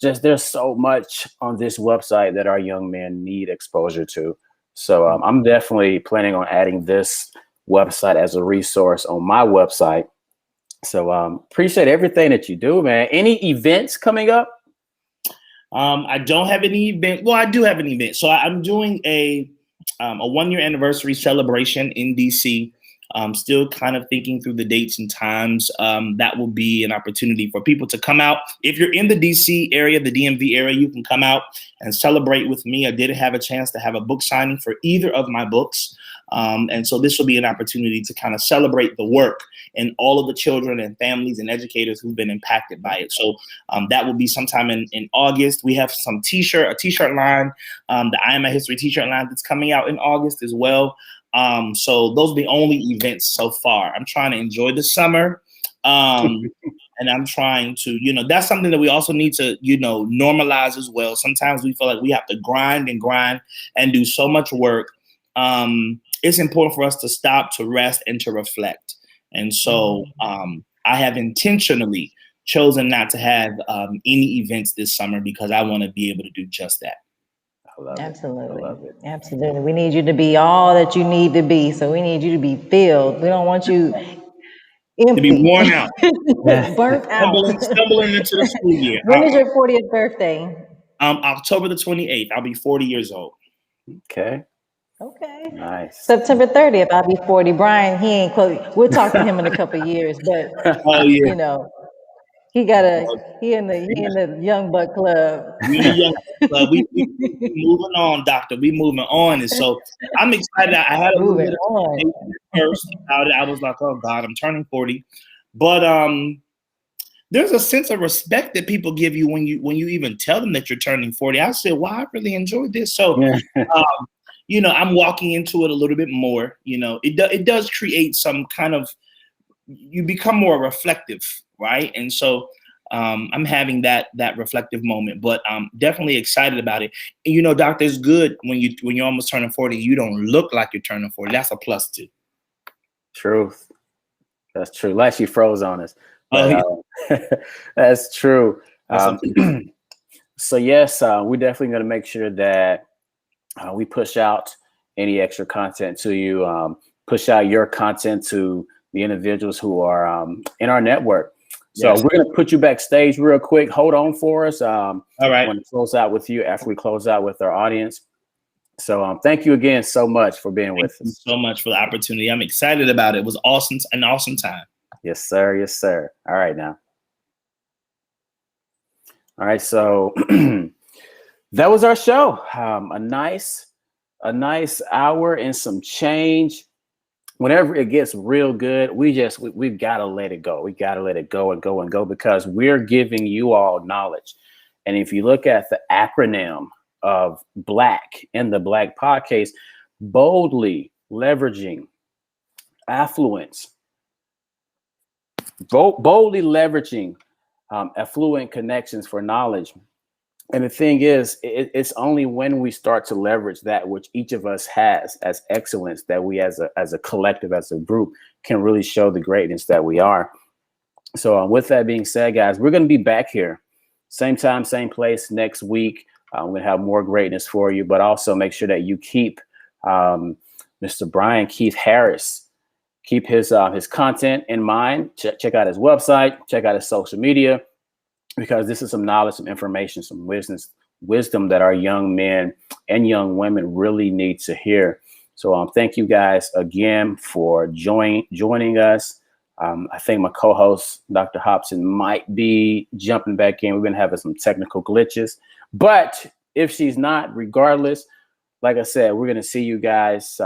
There's so much on this website that our young men need exposure to. So I'm definitely planning on adding this website as a resource on my website. So appreciate everything that you do, man. Any events coming up? I don't have any event. Well, I do have an event. So I'm doing a 1-year anniversary celebration in DC. Still kind of thinking through the dates and times. That will be an opportunity for people to come out. If you're in the DC area, the DMV area, you can come out and celebrate with me. I did have a chance to have a book signing for either of my books. And so this will be an opportunity to kind of celebrate the work and all of the children and families and educators who've been impacted by it. So that will be sometime in August. We have a t-shirt line, the I Am a History t-shirt line that's coming out in August as well. So those are the only events so far. I'm trying to enjoy the summer. And I'm trying to, that's something that we also need to, normalize as well. Sometimes we feel like we have to grind and do so much work. It's important for us to stop, to rest, and to reflect. And so I have intentionally chosen not to have any events this summer because I want to be able to do just that. Absolutely. I love it. Absolutely. We need you to be all that you need to be. So we need you to be filled. We don't want you empty. To be worn out. Burnt out. Stumbling into the school year. When is your 40th birthday? October the 28th. I'll be 40 years old. Okay. Nice. September 30th, I'll be 40. Brian, he ain't close. We'll talk to him in a couple of years, but he in the young buck club. We in the young buck club. We moving on, doctor. We moving on. And so I'm excited. I had a little bit of first about it. I was like, oh God, I'm turning 40. But there's a sense of respect that people give you when you even tell them that you're turning 40. I said, wow, I really enjoyed this. So I'm walking into it a little bit more. It does create some kind of, you become more reflective, right? And so I'm having that reflective moment, but I'm definitely excited about it. And doctor, it's good when you're almost turning 40, you don't look like you're turning 40. That's a plus too. Truth. That's true. Like she froze on us. But, that's true. So yes, we're definitely going to make sure that we push out any extra content to you, push out your content to the individuals who are in our network. So we're going to put you backstage real quick. Hold on for us. All right. I want to close out with you after we close out with our audience. So thank you again so much for being with us. Thank you so much for the opportunity. I'm excited about it. It was an awesome time. Yes, sir. Yes, sir. All right now. All right. So that was our show. A nice hour and some change. Whenever it gets real good, we've got to let it go. We got to let it go and go and go because we're giving you all knowledge. And if you look at the acronym of BLACK in the BLACK podcast, boldly leveraging affluence, boldly leveraging affluent connections for knowledge. And the thing is, it's only when we start to leverage that which each of us has as excellence that we as a collective, as a group, can really show the greatness that we are. So with that being said, guys, we're going to be back here same time, same place next week. I'm going to have more greatness for you, but also make sure that you keep Mr. Brian Keith Harris, keep his content in mind. Check out his website, check out his social media, because this is some knowledge, some information, some wisdom that our young men and young women really need to hear. So thank you guys again for joining us. I think my co-host, Dr. Hobson, might be jumping back in. We've been having some technical glitches, but if she's not, regardless, like I said, we're going to see you guys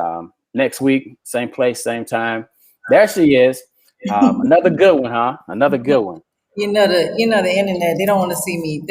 next week, same place, same time. There she is. Another good one, huh? Another good one. The internet. They don't want to see me.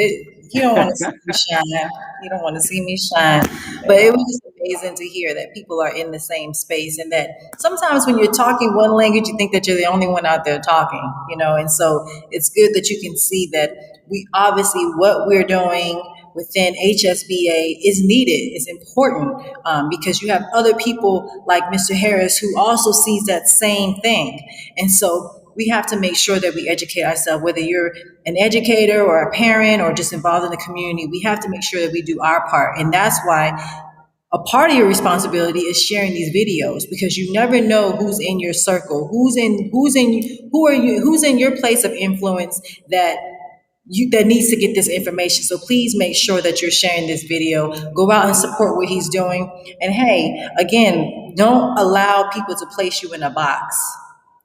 You don't want to see me shine. You don't want to see me shine. But it was just amazing to hear that people are in the same space, and that sometimes when you're talking one language, you think that you're the only one out there talking. And so it's good that you can see that we obviously what we're doing within HSBA is needed, is important, because you have other people like Mr. Harris who also sees that same thing. And so we have to make sure that we educate ourselves, whether you're an educator or a parent or just involved in the community. We have to make sure that we do our part. And that's why a part of your responsibility is sharing these videos, because you never know who's in your circle, who's in your place of influence that needs to get this information. So please make sure that you're sharing this video. Go out and support what he's doing. And hey, again, don't allow people to place you in a box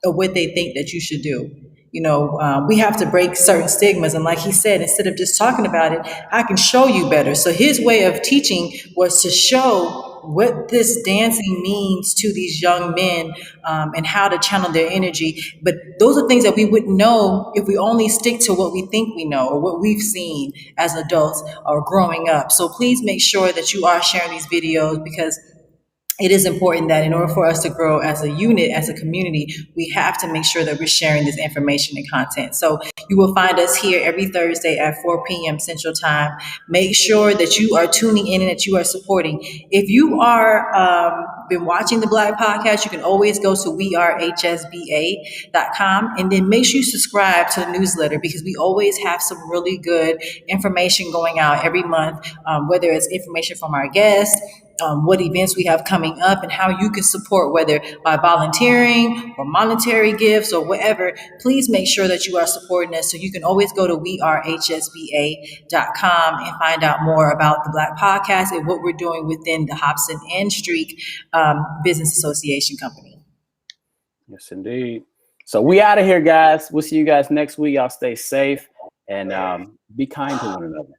of what they think that you should do. We have to break certain stigmas. And like he said, instead of just talking about it, I can show you better. So his way of teaching was to show what this dancing means to these young men, and how to channel their energy. But those are things that we wouldn't know if we only stick to what we think we know or what we've seen as adults or growing up. So please make sure that you are sharing these videos, because it is important that in order for us to grow as a unit, as a community, we have to make sure that we're sharing this information and content. So you will find us here every Thursday at 4 p.m. Central Time. Make sure that you are tuning in and that you are supporting. If you are been watching the Black Podcast, you can always go to wearehsba.com, and then make sure you subscribe to the newsletter, because we always have some really good information going out every month, whether it's information from our guests, what events we have coming up, and how you can support, whether by volunteering or monetary gifts or whatever. Please make sure that you are supporting us. So you can always go to wearehsba.com and find out more about the Black Podcast and what we're doing within the Hobson and Streak Business Association Company. Yes, indeed. So we out of here, guys. We'll see you guys next week. Y'all stay safe and be kind to one another.